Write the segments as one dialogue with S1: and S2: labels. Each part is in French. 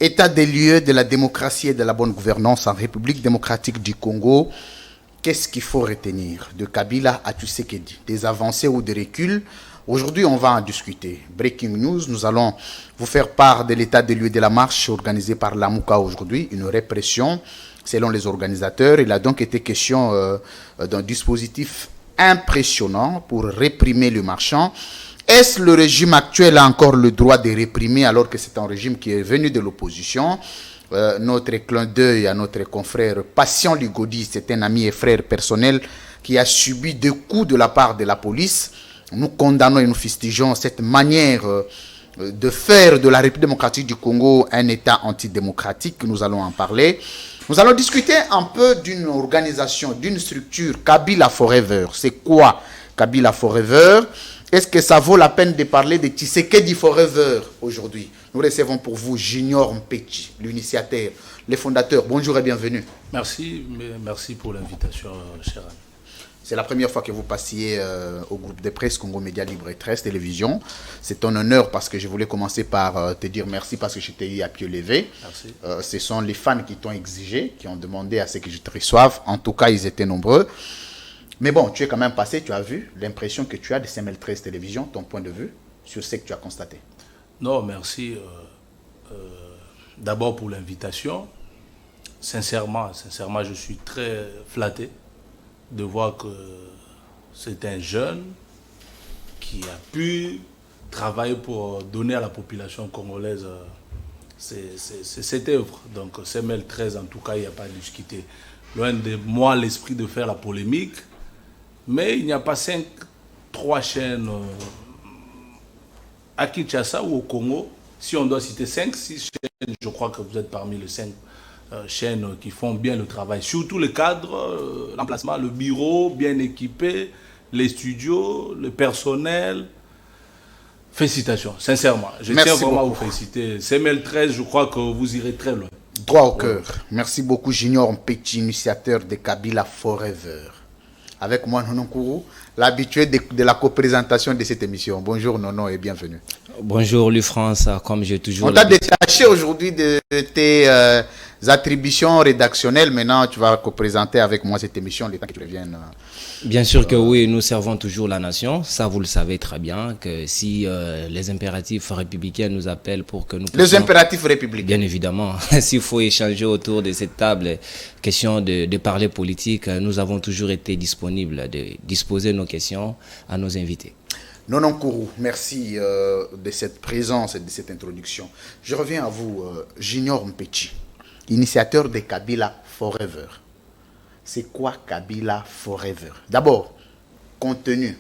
S1: État des lieux de la démocratie et de la bonne gouvernance en République démocratique du Congo. Qu'est-ce qu'il faut retenir de Kabila à Tshisekedi? Des avancées ou des reculs? Aujourd'hui, on va en discuter. Breaking news, nous allons vous faire part de l'état des lieux de la marche organisée par l'AMUCA aujourd'hui, une répression selon les organisateurs. Il a donc été question d'un dispositif impressionnant pour réprimer le marchand. Est-ce le régime actuel a encore le droit de réprimer alors que c'est un régime qui est venu de l'opposition? Notre clin d'œil à notre confrère Patient Ligodi, c'est un ami et frère personnel qui a subi 2 coups de la part de la police. Nous condamnons et nous fustigeons cette manière de faire de la République démocratique du Congo un État antidémocratique. Nous allons en parler. Nous allons discuter un peu d'une organisation, d'une structure, Kabila Forever. C'est quoi Kabila Forever? Est-ce que ça vaut la peine de parler de Tshisekedi Forever aujourd'hui? Nous recevons pour vous Junior Mpetshi, l'initiateur, le fondateur. Bonjour et bienvenue.
S2: Merci pour l'invitation, cher ami.
S1: C'est la première fois que vous passiez au groupe de presse Congo Média Libre et 13 Télévision. C'est un honneur parce que je voulais commencer par te dire merci parce que je t'ai eu à pied levé.
S2: Merci.
S1: Ce sont les fans qui t'ont exigé, qui ont demandé à ce que je te reçoive. En tout cas, ils étaient nombreux. Mais bon, tu es quand même passé, tu as vu l'impression que tu as de CML13 Télévision, ton point de vue sur ce que tu as constaté.
S2: Non, merci d'abord pour l'invitation. Sincèrement, je suis très flatté de voir que c'est un jeune qui a pu travailler pour donner à la population congolaise cette œuvre. Donc CML13, en tout cas, il n'y a pas à discuter. Loin de moi l'esprit de faire la polémique, mais il n'y a pas 3 chaînes à Kinshasa ou au Congo. Si on doit citer 5, 6 chaînes, je crois que vous êtes parmi les 5 chaînes qui font bien le travail. Surtout le cadre, l'emplacement, le bureau bien équipé, les studios, le personnel. Félicitations, sincèrement. Je tiens vraiment à vous féliciter. CML13, je crois que vous irez très loin.
S1: Droit au cœur. Merci beaucoup, Junior Mpetshi, initiateur de Kabila Forever. Avec moi, Nono Kourou, l'habitué de la co-présentation de cette émission. Bonjour Nono et bienvenue.
S3: Bonjour Louis-France, comme j'ai toujours...
S1: On t'a détaché aujourd'hui de tes attributions rédactionnelles. Maintenant, tu vas co-présenter avec moi cette émission, le temps que tu reviennes.
S3: Bien sûr que oui, nous servons toujours la nation. Ça, vous le savez très bien, que si les impératifs républicains nous appellent pour que nous puissions...
S1: Les impératifs républicains.
S3: Bien évidemment. S'il faut échanger autour de cette table, question de parler politique, nous avons toujours été disponibles de disposer nos questions à nos invités.
S1: Nono Kourou, merci de cette présence et de cette introduction. Je reviens à vous, Junior Mpetshi, initiateur de Kabila Forever. C'est quoi Kabila Forever? D'abord, contenu.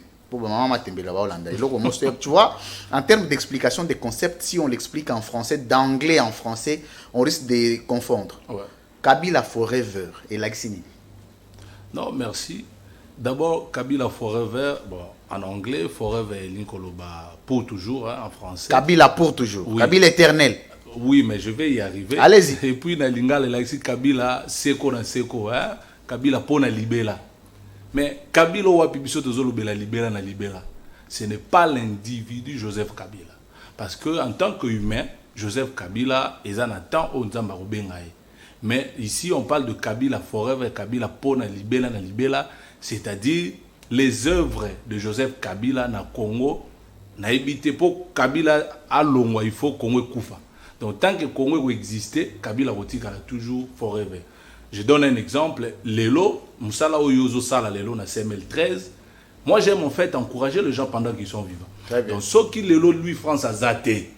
S1: Tu vois, en termes d'explication des concepts, si on l'explique en français, d'anglais en français, on risque de confondre.
S2: Ouais.
S1: Kabila Forever et Laxini.
S2: Non, merci. D'abord, Kabila Forever, bon, en anglais, Forever est Linkoloba pour toujours, hein, en français.
S1: Kabila pour toujours. Oui. Kabila éternel.
S2: Oui, mais je vais y arriver.
S1: Allez-y.
S2: Et puis, dans l'Ingala, Kabila, Seko na Seko, hein. Kabila pona libela. Mais Kabila wapi biso tozolobela libela na libela. Ce n'est pas l'individu Joseph Kabila. Parce que en tant qu'humain, Joseph Kabila est en temps au Nzamba Rubengaye. Mais ici on parle de Kabila Forever, Kabila pona libela na libela, c'est-à-dire les œuvres de Joseph Kabila na Congo na évité pour Kabila à longwa, il faut Congo kufa. Donc tant que Congo existait, Kabila rotika toujours forever. Je donne un exemple. Lelo, Moussala Oyozo Sala Lelo na CML13. Moi, j'aime en fait encourager les gens pendant qu'ils sont vivants. Donc, ce qui Lelo Louis France a zaté,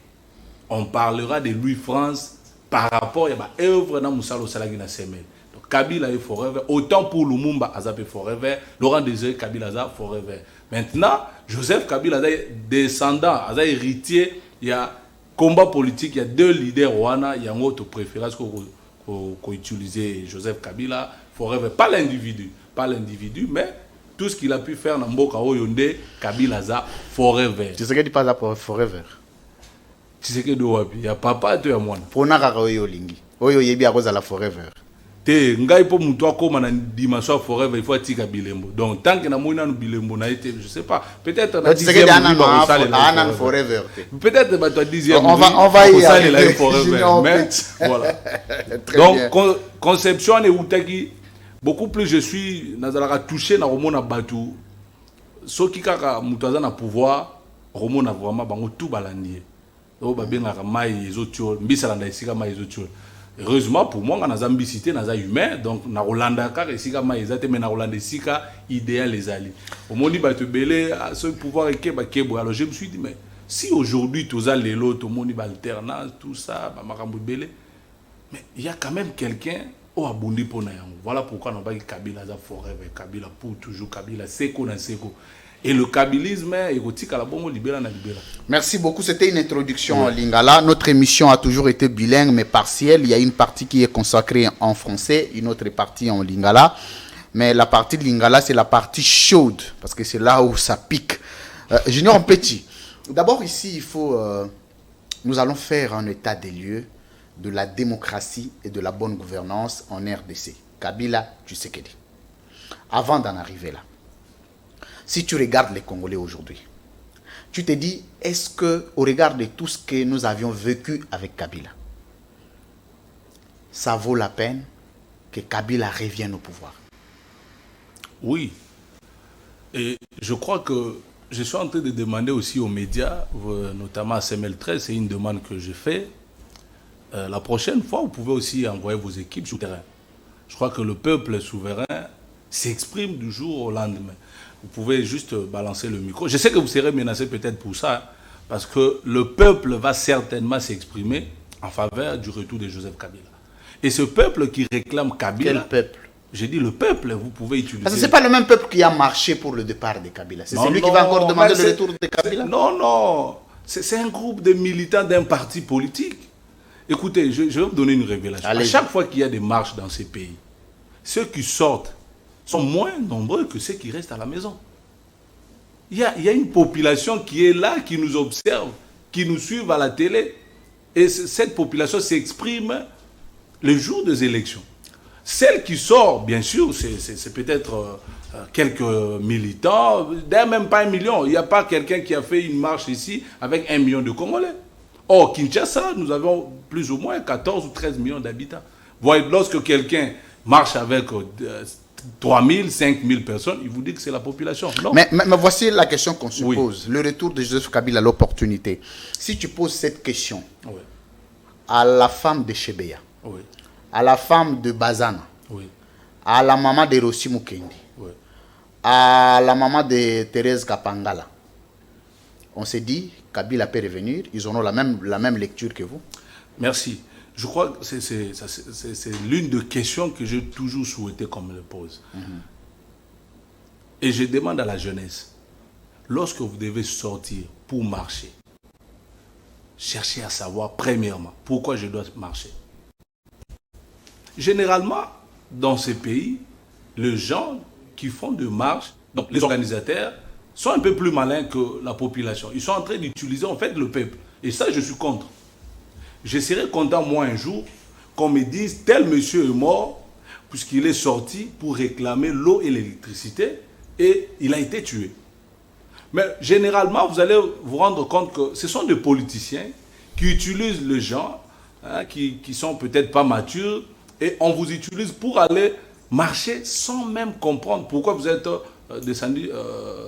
S2: on parlera de Louis France par rapport à l'œuvre de Moussala Osalagi na CML. Donc, Kabila est forever. Autant pour Lumumba Azapé forever, Laurent Désiré Kabila Azap forever. Maintenant, Joseph Kabila est descendant, Azap héritier. Il y a combat politique, il y a 2 leaders Rwanda, il y a un autre préférence qu'on utilisait Joseph Kabila forever, pas l'individu, mais tout ce qu'il a pu faire dans Mboka Oyonde, Kabila za forever.
S1: Tu sais que tu pas là pour forever.
S2: Tu sais que de wapi, il y a papa et toi moi.
S1: Pour na kaka oyo lingi. Oyo yebi akoza la forever.
S2: te ngai po muto akoma na dimension forever il faut atika bilembo donc tant que na moina no bilembo na été je sais pas peut-être na 10e
S1: forever
S2: peut-être ba toi 10e
S1: on va y aller
S2: forever mais voilà donc conception ne utaki beaucoup plus je suis nazalaka touché na romona batu soki kaka muto aza na pouvoir romona vraiment bango tout balandi o ba bengaka mai ezotio mbisa landa esika mai ezotio. Heureusement pour moi, on a ambicité, on a humain, donc on a Rolanda car ici comme ils mais on a Rolanda sika idéal les alliés. Au moment où bah te belé ce pouvoir et kebo. Alors je me suis dit mais si aujourd'hui tous les lots, au monde alternance, tout ça, bah makambo belé, mais il y a quand même quelqu'un au abondi pour nayango. Voilà pourquoi on va dire Kabila za forever, Kabila pour toujours, Kabila seko na seko. Et le kabylisme,
S1: merci beaucoup. C'était une introduction en lingala. Notre émission a toujours été bilingue, mais partielle. Il y a une partie qui est consacrée en français, une autre partie en lingala. Mais la partie de lingala, c'est la partie chaude, parce que c'est là où ça pique. Junior Petit, d'abord ici, nous allons faire un état des lieux de la démocratie et de la bonne gouvernance en RDC. Kabila Tshisekedi. Avant d'en arriver là, si tu regardes les Congolais aujourd'hui, tu te dis, est-ce que, au regard de tout ce que nous avions vécu avec Kabila, ça vaut la peine que Kabila revienne au pouvoir?
S2: Oui. Et je crois que je suis en train de demander aussi aux médias, notamment à CML13, c'est une demande que je fais. La prochaine fois, vous pouvez aussi envoyer vos équipes sur le terrain. Je crois que le peuple souverain s'exprime du jour au lendemain. Vous pouvez juste balancer le micro. Je sais que vous serez menacé peut-être pour ça, parce que le peuple va certainement s'exprimer en faveur du retour de Joseph Kabila. Et ce peuple qui réclame Kabila...
S1: Quel peuple?
S2: J'ai dit le peuple, vous pouvez utiliser...
S1: Parce que ce n'est pas le même peuple qui a marché pour le départ de Kabila. C'est celui qui va encore demander le retour de Kabila?
S2: Non, non. C'est un groupe de militants d'un parti politique. Écoutez, je vais vous donner une révélation. À chaque fois qu'il y a des marches dans ces pays, ceux qui sortent sont moins nombreux que ceux qui restent à la maison. Il y a une population qui est là, qui nous observe, qui nous suit à la télé. Et cette population s'exprime le jour des élections. Celle qui sort, bien sûr, c'est peut-être quelques militants, d'ailleurs même pas 1 million. Il n'y a pas quelqu'un qui a fait une marche ici avec 1 million de Congolais. Or, Kinshasa, nous avons plus ou moins 14 ou 13 millions d'habitants. Voyez, lorsque quelqu'un marche avec 3 000, 5 000 personnes, il vous dit que c'est la population. Non.
S1: Mais voici la question qu'on se pose. Le retour de Joseph Kabila, l'opportunité. Si tu poses cette question à la femme de Chebeya, à la femme de Bazana, à la maman de Rossi Mukendi, à la maman de Thérèse Kapangala, on s'est dit, Kabila peut revenir, ils auront la même lecture que vous.
S2: Merci. Je crois que c'est l'une des questions que j'ai toujours souhaité qu'on me le pose. Et je demande à la jeunesse, lorsque vous devez sortir pour marcher, cherchez à savoir premièrement pourquoi je dois marcher. Généralement, dans ces pays, les gens qui font des marches, donc les organisateurs, sont un peu plus malins que la population. Ils sont en train d'utiliser en fait le peuple. Et ça, je suis contre. Je serais content, moi, un jour, qu'on me dise tel monsieur est mort puisqu'il est sorti pour réclamer l'eau et l'électricité et il a été tué. Mais généralement, vous allez vous rendre compte que ce sont des politiciens qui utilisent les gens qui sont peut-être pas matures et on vous utilise pour aller marcher sans même comprendre pourquoi vous êtes descendu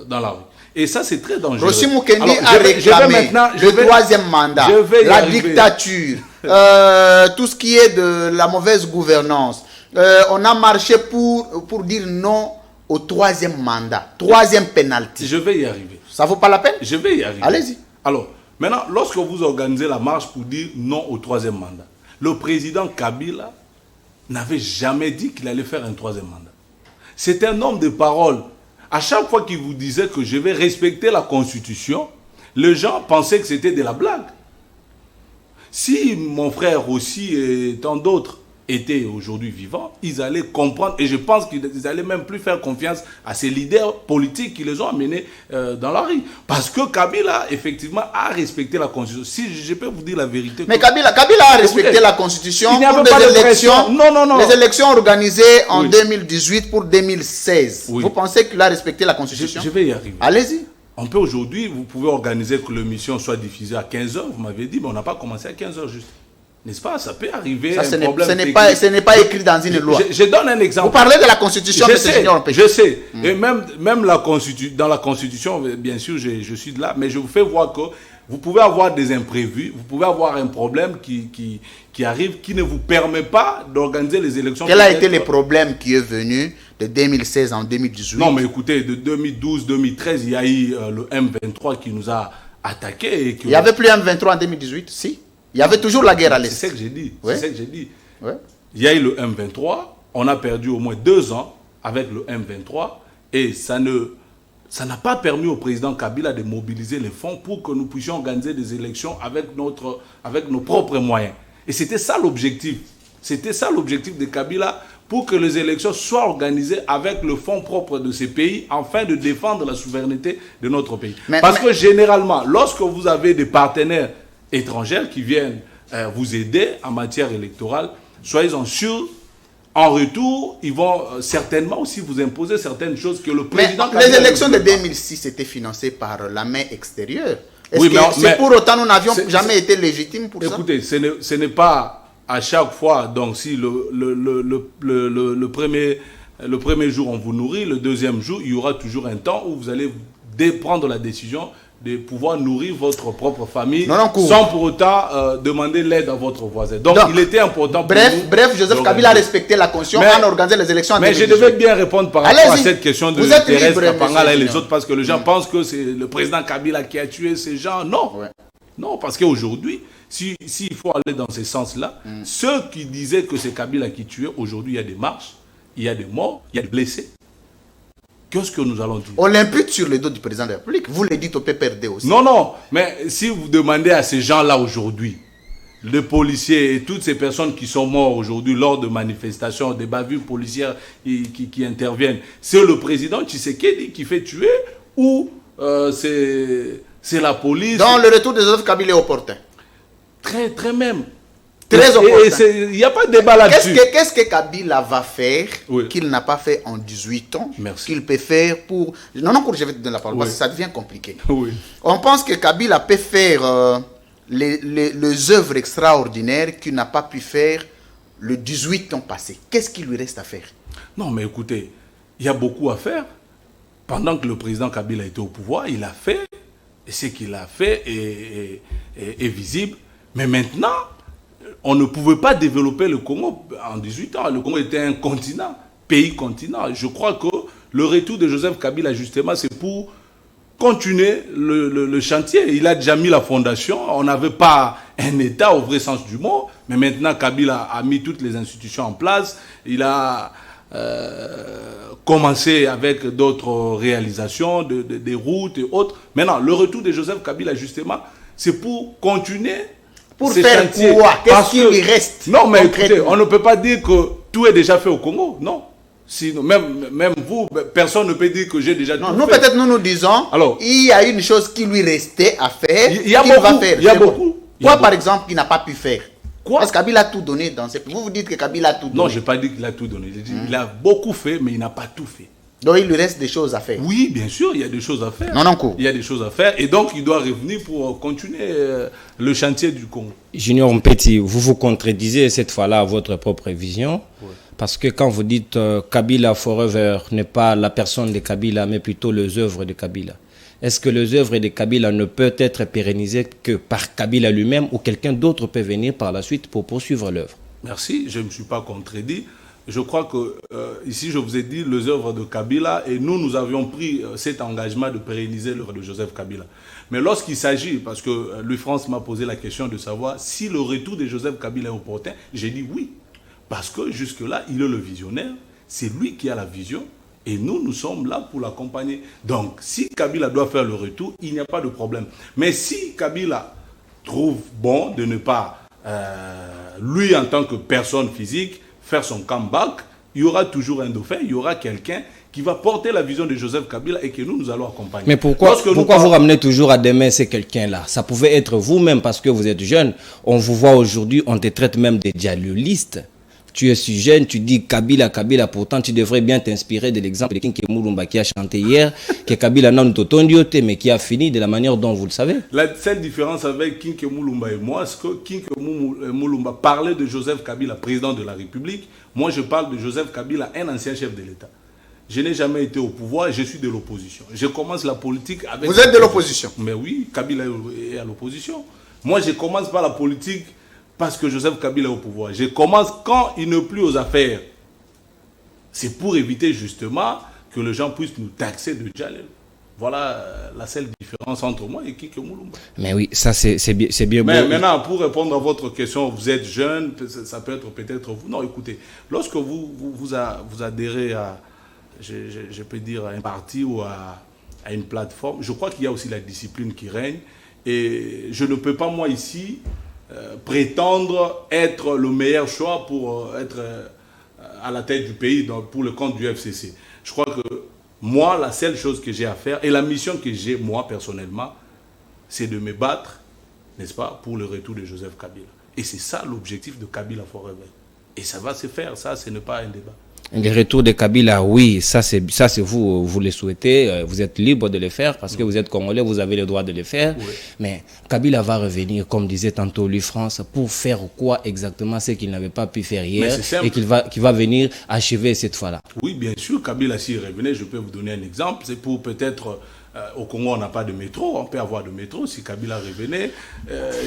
S2: dans la rue. Et ça, c'est très dangereux.
S1: Rossi Mukendi a réclamé le troisième mandat, la dictature, tout ce qui est de la mauvaise gouvernance. On a marché pour dire non au troisième mandat, troisième pénalty.
S2: Je vais y arriver.
S1: Ça vaut pas la peine?
S2: Je vais y arriver.
S1: Allez-y.
S2: Alors, maintenant, lorsque vous organisez la marche pour dire non au troisième mandat, le président Kabila n'avait jamais dit qu'il allait faire un troisième mandat. C'est un homme de parole. À chaque fois qu'il vous disait que je vais respecter la Constitution, les gens pensaient que c'était de la blague. Si mon frère aussi et tant d'autres étaient aujourd'hui vivants, ils allaient comprendre, et je pense qu'ils allaient même plus faire confiance à ces leaders politiques qui les ont amenés dans la rue. Parce que Kabila, effectivement, a respecté la Constitution. Si je peux vous dire la vérité...
S1: Mais Kabila a respecté la Constitution pour des élections, les élections organisées en 2018 pour 2016. Oui. Vous pensez qu'il a respecté la Constitution?
S2: Je vais y arriver.
S1: Allez-y.
S2: On peut aujourd'hui, vous pouvez organiser que l'émission soit diffusée à 15h, vous m'avez dit, mais on n'a pas commencé à 15h juste. N'est-ce pas? Ça peut arriver.
S1: Ça, ce n'est pas écrit dans une loi.
S2: Je donne un exemple.
S1: Vous parlez de la Constitution,
S2: je sais. Et même dans la Constitution, bien sûr, je suis là, mais je vous fais voir que vous pouvez avoir des imprévus, vous pouvez avoir un problème qui arrive, qui ne vous permet pas d'organiser les élections.
S1: Quel a été le problème qui est venu de 2016 en 2018?
S2: Non, mais écoutez, de 2012-2013, il y a eu le M23 qui nous a attaqués.
S1: Il n'y avait plus M23 en 2018, si. Il y avait toujours la guerre à l'Est.
S2: C'est ce que j'ai dit.
S1: Ouais.
S2: C'est ce que j'ai dit.
S1: Ouais.
S2: Il y a eu le M23. On a perdu au moins 2 ans avec le M23. Et ça n'a pas permis au président Kabila de mobiliser les fonds pour que nous puissions organiser des élections avec nos propres moyens. Et c'était ça l'objectif. C'était ça l'objectif de Kabila, pour que les élections soient organisées avec le fonds propre de ces pays, afin de défendre la souveraineté de notre pays. Parce que généralement, lorsque vous avez des partenaires étrangères qui viennent vous aider en matière électorale, soyez-en sûrs, en retour, ils vont certainement aussi vous imposer certaines choses que le président...
S1: Mais les élections de 2006 étaient financées par la main extérieure. Est-ce pour autant nous n'avions jamais été légitimes pour ça?
S2: Écoutez, ce n'est pas à chaque fois, donc si le premier jour on vous nourrit, le deuxième jour, il y aura toujours un temps où vous allez prendre la décision de pouvoir nourrir votre propre famille sans pour autant demander l'aide à votre voisin. Donc il était important pour nous.
S1: Bref, Joseph Kabila a respecté la Constitution en organisant les élections en 2018.
S2: Mais je devais bien répondre par rapport à cette question de Thérèse Kapangala et les autres, parce que les gens pensent que c'est le président Kabila qui a tué ces gens. Non. Ouais. Non, parce qu'aujourd'hui, s'il faut aller dans ce sens-là, ceux qui disaient que c'est Kabila qui tuait, aujourd'hui il y a des marches, il y a des morts, il y a des blessés. Qu'est-ce que nous allons dire?
S1: On l'impute sur le dos du président de la République. Vous le dites au PPRD aussi.
S2: Non, mais si vous demandez à ces gens-là aujourd'hui, les policiers et toutes ces personnes qui sont mortes aujourd'hui lors de manifestations, des bavures policières qui interviennent, c'est le président Tshisekedi qui fait tuer ou c'est la police?
S1: Donc le retour de Joseph Kabila est opportun.
S2: Très même.
S1: Très opportun.
S2: Il n'y a pas de débat là-dessus.
S1: Qu'est-ce que Kabila va faire qu'il n'a pas fait en 18 ans, qu'il peut faire pour... Non, je vais te donner la parole, parce que ça devient compliqué.
S2: Oui.
S1: On pense que Kabila peut faire les œuvres extraordinaires qu'il n'a pas pu faire le 18 ans passé. Qu'est-ce qu'il lui reste à faire?
S2: Non, mais écoutez, il y a beaucoup à faire. Pendant que le président Kabila était au pouvoir, il a fait, et ce qu'il a fait est visible. Mais maintenant... on ne pouvait pas développer le Congo en 18 ans. Le Congo était un continent, pays-continent. Je crois que le retour de Joseph Kabila, justement, c'est pour continuer le chantier. Il a déjà mis la fondation. On n'avait pas un État au vrai sens du mot. Mais maintenant, Kabila a mis toutes les institutions en place. Il a commencé avec d'autres réalisations, des routes et autres. Maintenant, le retour de Joseph Kabila, justement, c'est pour continuer.
S1: Pour faire quoi? Qu'est-ce qui lui reste?
S2: Non, mais écoutez, on ne peut pas dire que tout est déjà fait au Congo. Non. Sinon, même vous, personne ne peut dire que j'ai déjà tout fait.
S1: Nous, peut-être, nous disons, alors, il y a une chose qui lui restait à faire,
S2: qu'il va faire. Il y a beaucoup.
S1: Quoi, par exemple, qu'il n'a pas pu faire? Quoi? Parce que Kabila a tout donné dans ces... Vous dites que Kabila a tout donné.
S2: Non, je n'ai pas dit qu'il a tout donné. J'ai dit qu'il a beaucoup fait, mais il n'a pas tout fait.
S1: Donc, il lui reste des choses à faire.
S2: Oui, bien sûr, il y a des choses à faire. Il y a des choses à faire. Et donc, il doit revenir pour continuer le chantier du Congo.
S3: Junior Mpeti, vous vous contredisez cette fois-là à votre propre vision. Oui. Parce que quand vous dites Kabila Forever n'est pas la personne de Kabila, mais plutôt les œuvres de Kabila. Est-ce que les œuvres de Kabila ne peuvent être pérennisées que par Kabila lui-même ou quelqu'un d'autre peut venir par la suite pour poursuivre l'œuvre?
S2: Merci, je ne me suis pas contredit. Je crois que ici, je vous ai dit les œuvres de Kabila et nous avions pris cet engagement de pérenniser l'œuvre de Joseph Kabila. Mais lorsqu'il s'agit, parce que Louis-France m'a posé la question de savoir si le retour de Joseph Kabila est opportun, j'ai dit oui. Parce que jusque-là, il est le visionnaire, c'est lui qui a la vision et nous sommes là pour l'accompagner. Donc, si Kabila doit faire le retour, il n'y a pas de problème. Mais si Kabila trouve bon de ne pas lui en tant que personne physique, faire son comeback, il y aura toujours un dauphin, il y aura quelqu'un qui va porter la vision de Joseph Kabila et que nous allons accompagner.
S3: Mais pourquoi vous ramenez toujours à demain ces quelqu'un-là? Ça pouvait être vous-même parce que vous êtes jeune. On vous voit aujourd'hui, on te traite même de dialoguiste. Tu es si jeune, tu dis Kabila, Kabila, pourtant tu devrais bien t'inspirer de l'exemple de Kinke Moulumba qui a chanté hier, que Kabila non totondiote, mais qui a fini de la manière dont vous le savez.
S2: La seule différence avec Kinke Moulumba et moi, c'est que Kinke Moulumba parlait de Joseph Kabila, président de la République. Moi, je parle de Joseph Kabila, un ancien chef de l'État. Je n'ai jamais été au pouvoir, je suis de l'opposition. Je commence la politique avec...
S1: Vous êtes de l'opposition?
S2: Mais oui, Kabila est à l'opposition. Moi, je commence par la politique parce que Joseph Kabila est au pouvoir. Je commence quand il n'est plus aux affaires. C'est pour éviter justement que les gens puissent nous taxer de Djalel. Voilà la seule différence entre moi et Kinke Moulumba.
S3: Mais oui, ça c'est bien
S2: Mais
S3: beau.
S2: maintenant, pour répondre à votre question, vous êtes jeune, ça peut être peut-être vous. Non, écoutez, lorsque vous adhérez à, je peux dire, à un parti ou à une plateforme, je crois qu'il y a aussi la discipline qui règne. Et je ne peux pas, moi, ici, prétendre être le meilleur choix pour être à la tête du pays pour le compte du FCC. Je crois que moi, la seule chose que j'ai à faire, et la mission que j'ai, moi, personnellement, c'est de me battre, n'est-ce pas, pour le retour de Joseph Kabila. Et c'est ça l'objectif de Kabila Forever. Et ça va se faire, ça, ce n'est pas un débat.
S3: Le retour de Kabila, oui, ça c'est vous le souhaitez, vous êtes libre de le faire parce que vous êtes Congolais, vous avez le droit de le faire. Oui. Mais Kabila va revenir, comme disait tantôt lui France, pour faire quoi exactement ce qu'il n'avait pas pu faire hier et qu'il va venir achever cette fois-là.
S2: Oui, bien sûr, Kabila s'il revenait, je peux vous donner un exemple, c'est pour peut-être... au Congo, on n'a pas de métro, on peut avoir de métro si Kabila revenait.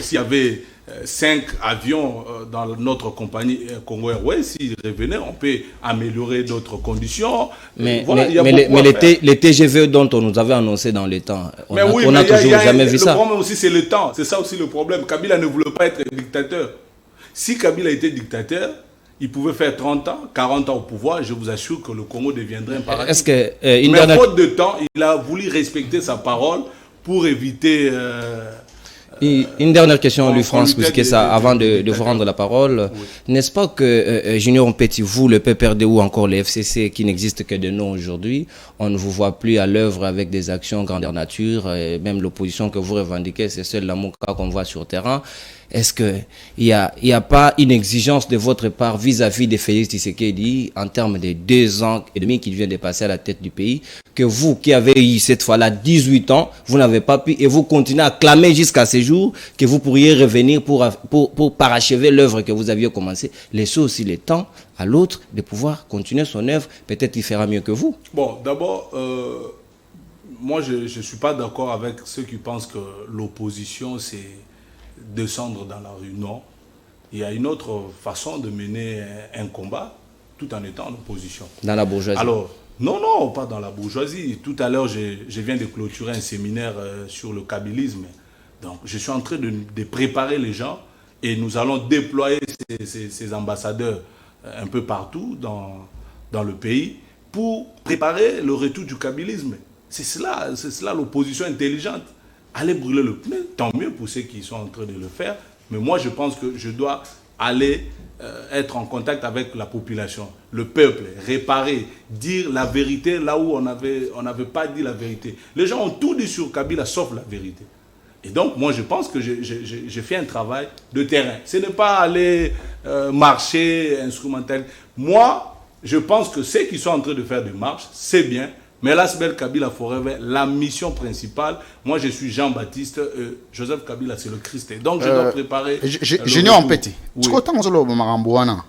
S2: S'il y avait 5 avions dans notre compagnie Congo Airways, s'il revenait, on peut améliorer d'autres conditions.
S3: Mais les TGV dont on nous avait annoncé dans les temps, on n'a toujours jamais vu ça.
S2: Le problème aussi, c'est le temps. C'est ça aussi le problème. Kabila ne voulait pas être dictateur. Si Kabila était dictateur, il pouvait faire 30 ans, 40 ans au pouvoir, je vous assure que le Congo deviendrait un paradis. Mais faute de temps, il a voulu respecter sa parole pour éviter...
S3: une dernière question, Louis France, puisque ça, avant de vous rendre la parole. Oui. N'est-ce pas que Junior Mpeti, vous, le PPRD ou encore le FCC, qui n'existe que de nom aujourd'hui, on ne vous voit plus à l'œuvre avec des actions grandeur nature, et même l'opposition que vous revendiquez, c'est seul l'amour qu'on voit sur le terrain. Est-ce qu'il n'y a pas une exigence de votre part vis-à-vis de Félix Tshisekedi en termes de 2 ans et demi qu'il vient de passer à la tête du pays, que vous qui avez eu cette fois-là 18 ans, vous n'avez pas pu et vous continuez à clamer jusqu'à ce jour que vous pourriez revenir pour parachever l'œuvre que vous aviez commencée. Laissez aussi le temps à l'autre de pouvoir continuer son œuvre. Peut-être qu'il fera mieux que vous.
S2: Bon, d'abord, moi je ne suis pas d'accord avec ceux qui pensent que l'opposition c'est descendre dans la rue. Non. Il y a une autre façon de mener un combat tout en étant en opposition.
S3: Dans la bourgeoisie.
S2: Alors, non, pas dans la bourgeoisie. Tout à l'heure, je viens de clôturer un séminaire sur le kabylisme. Donc, je suis en train de préparer les gens et nous allons déployer ces ambassadeurs un peu partout dans le pays pour préparer le retour du kabylisme. C'est cela l'opposition intelligente. Allez brûler le pneu, tant mieux pour ceux qui sont en train de le faire. Mais moi, je pense que je dois aller être en contact avec la population, le peuple, réparer, dire la vérité là où on n'avait pas dit la vérité. Les gens ont tout dit sur Kabila sauf la vérité. Et donc, moi, je pense que j'ai fait un travail de terrain. Ce n'est pas aller marcher, instrumental. Moi, je pense que ceux qui sont en train de faire des marches, c'est bien. Mais là, c'est Kabila Forever, la mission principale. Moi, je suis Jean-Baptiste. Joseph Kabila, c'est le Christ. Donc, je dois préparer.
S1: Junior Mpeti. Tu comprends que Zolo Marambouana.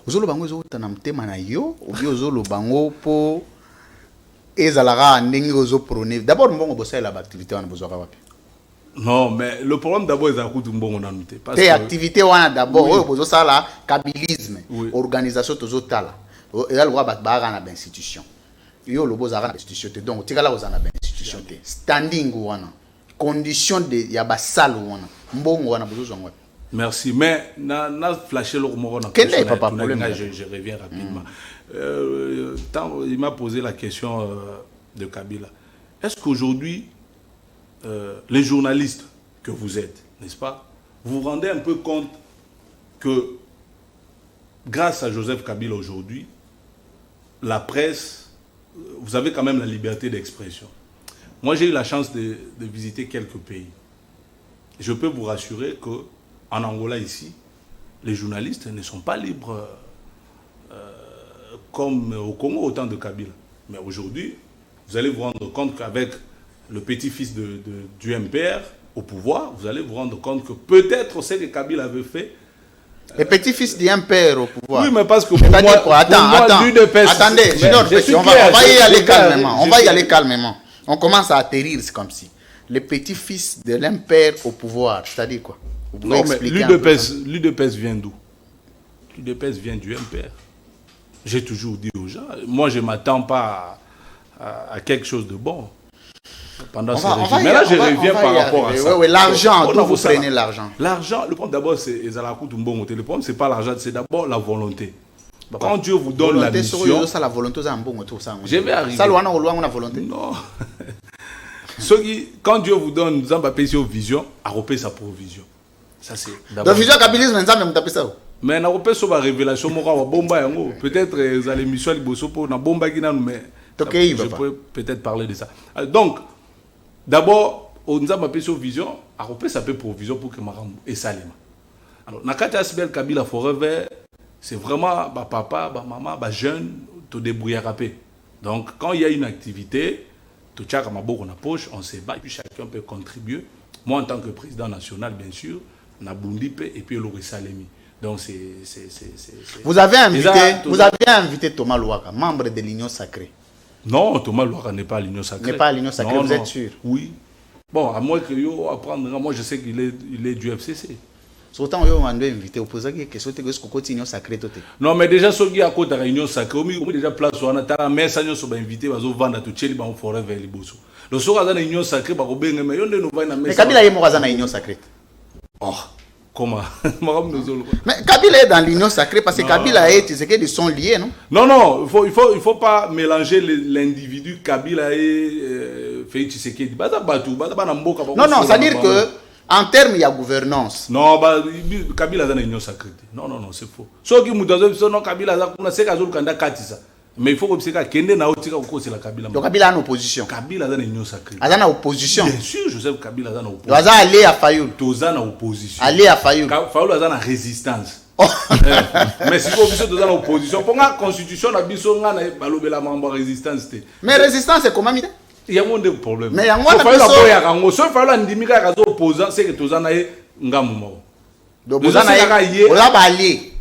S1: Zolo Bango Zolo Tanamtema na yo. Ou Zolo Bango po. Ezalara Nengi Ozo Prone. D'abord, nous bosser la activité en besoin wapi.
S2: Non, mais le problème d'abord, c'est que nous avons noté.
S1: Tes activités, d'abord, oui. Besoin ça là, kabylisme, oui. Organisation tozotala. Et là, le roi Batbara na institution. Yo le beau arana institution donc tu là aux ana institution standing wana condition de ya basal wana mbongo wana besoin ngwa.
S2: Merci, mais na flashé le mot on a
S1: pas problème.
S2: Je reviens rapidement. Il m'a posé la question de Kabila. Est-ce qu'aujourd'hui les journalistes que vous êtes, n'est-ce pas, vous vous rendez un peu compte que grâce à Joseph Kabila aujourd'hui, la presse, vous avez quand même la liberté d'expression. Moi, j'ai eu la chance de visiter quelques pays. Je peux vous rassurer qu'en Angola, ici, les journalistes ne sont pas libres comme au Congo, au temps de Kabila. Mais aujourd'hui, vous allez vous rendre compte qu'avec le petit-fils du MPR au pouvoir, vous allez vous rendre compte que peut-être ce que Kabila avait fait.
S1: Le petit-fils du MPR au pouvoir.
S2: Oui, mais parce que
S1: pour moi, attendez, Junior, on va y aller calmement. On va y aller calmement. On commence à atterrir, c'est comme si. Le petit-fils de l'MPR au pouvoir, c'est-à-dire quoi?
S2: Non, mais l'UDPS vient d'où? L'UDPS vient du MPR. J'ai toujours dit aux gens, moi je ne m'attends pas à quelque chose de bon pendant ce régime. Mais là je reviens par rapport à ça.
S1: Oui, l'argent, d'où vous prenez l'argent?
S2: L'argent, le problème d'abord c'est le problème c'est pas l'argent, c'est d'abord la volonté. Quand Dieu vous donne la mission... Je vais arriver.
S1: Ça, on a volonté.
S2: Non. Quand Dieu vous donne une vision, arrêtez sa provision. Ça c'est
S1: d'abord. Donc vision kabilisme, ça même tapé ça.
S2: Mais na repé sur la révélation morale bomba yango. Peut-être dans l'émission liboso pour na bomba qui na mais je peux peut-être parler de ça. Donc d'abord on nous a appelé sur vision, arrêtez sa provision pour que marambo et salima. Alors nakati asbel Kabila forever, c'est vraiment bah papa, bah maman, bah jeune, te débrouiller rapé. Donc quand il y a une activité, tout ça comme beaucoup na poche, on se bat et puis chacun peut contribuer. Moi en tant que président national bien sûr, na Bundipe et puis le Salemi. Donc c'est
S1: Vous avez invité Thomas Louaka, membre de l'Union Sacrée.
S2: Non, Thomas Louaka n'est pas à l'Union Sacrée.
S1: N'est pas à l'Union Sacrée,
S2: non,
S1: vous êtes sûr?
S2: Oui. Bon, à moins que yo apprendre, moi je sais qu'il est du FCC.
S1: Surtout yo on doit inviter opposant qui question que ce côté Union Sacrée tout.
S2: Non, mais déjà ceux qui à côté de la Union Sacrée, on déjà place on a ta mais ça nous sont invités bazo vendre tout cheli ba on forêt vers liboso. Le soir dans la Union Sacrée ba ko benga mais yonde nous va na
S1: mais Kabila est mort dans la Union Sacrée.
S2: Oh. Comment?
S1: Mais Kabila est dans l'Union Sacrée parce que Kabila et Tshisekedi sont liés, non?
S2: Non, il faut pas mélanger l'individu Kabila et Félix Tshisekedi.
S1: Non, c'est-à-dire que en termes il y a gouvernance.
S2: Non, Kabila est dans l'Union Sacrée. Non, c'est faux. Ceux qui nous disent non Kabila c'est Kazul Kanda Katisa. Mais il faut que ça Kende na otika ko c'est la Kabila.
S1: Donc Kabila en opposition.
S2: Kabila dans l'Union Sacrée.
S1: Azana opposition.
S2: Bien sûr, Joseph Kabila dans opposition.
S1: Doza aller à Fayoul.
S2: Doza na opposition.
S1: Aller à Fayoul.
S2: Fayoul azana résistance. Mais si vous êtes dans l'opposition, pour la constitution la biso nga na balobela mamba résistance té.
S1: Mais résistance c'est comment mita?
S2: Il y a un problème.
S1: Mais il y a un
S2: problème. So Fayoul andimika ka zo opposant c'est que toza na ngamu mo.
S1: Donc boza na ola ba aller.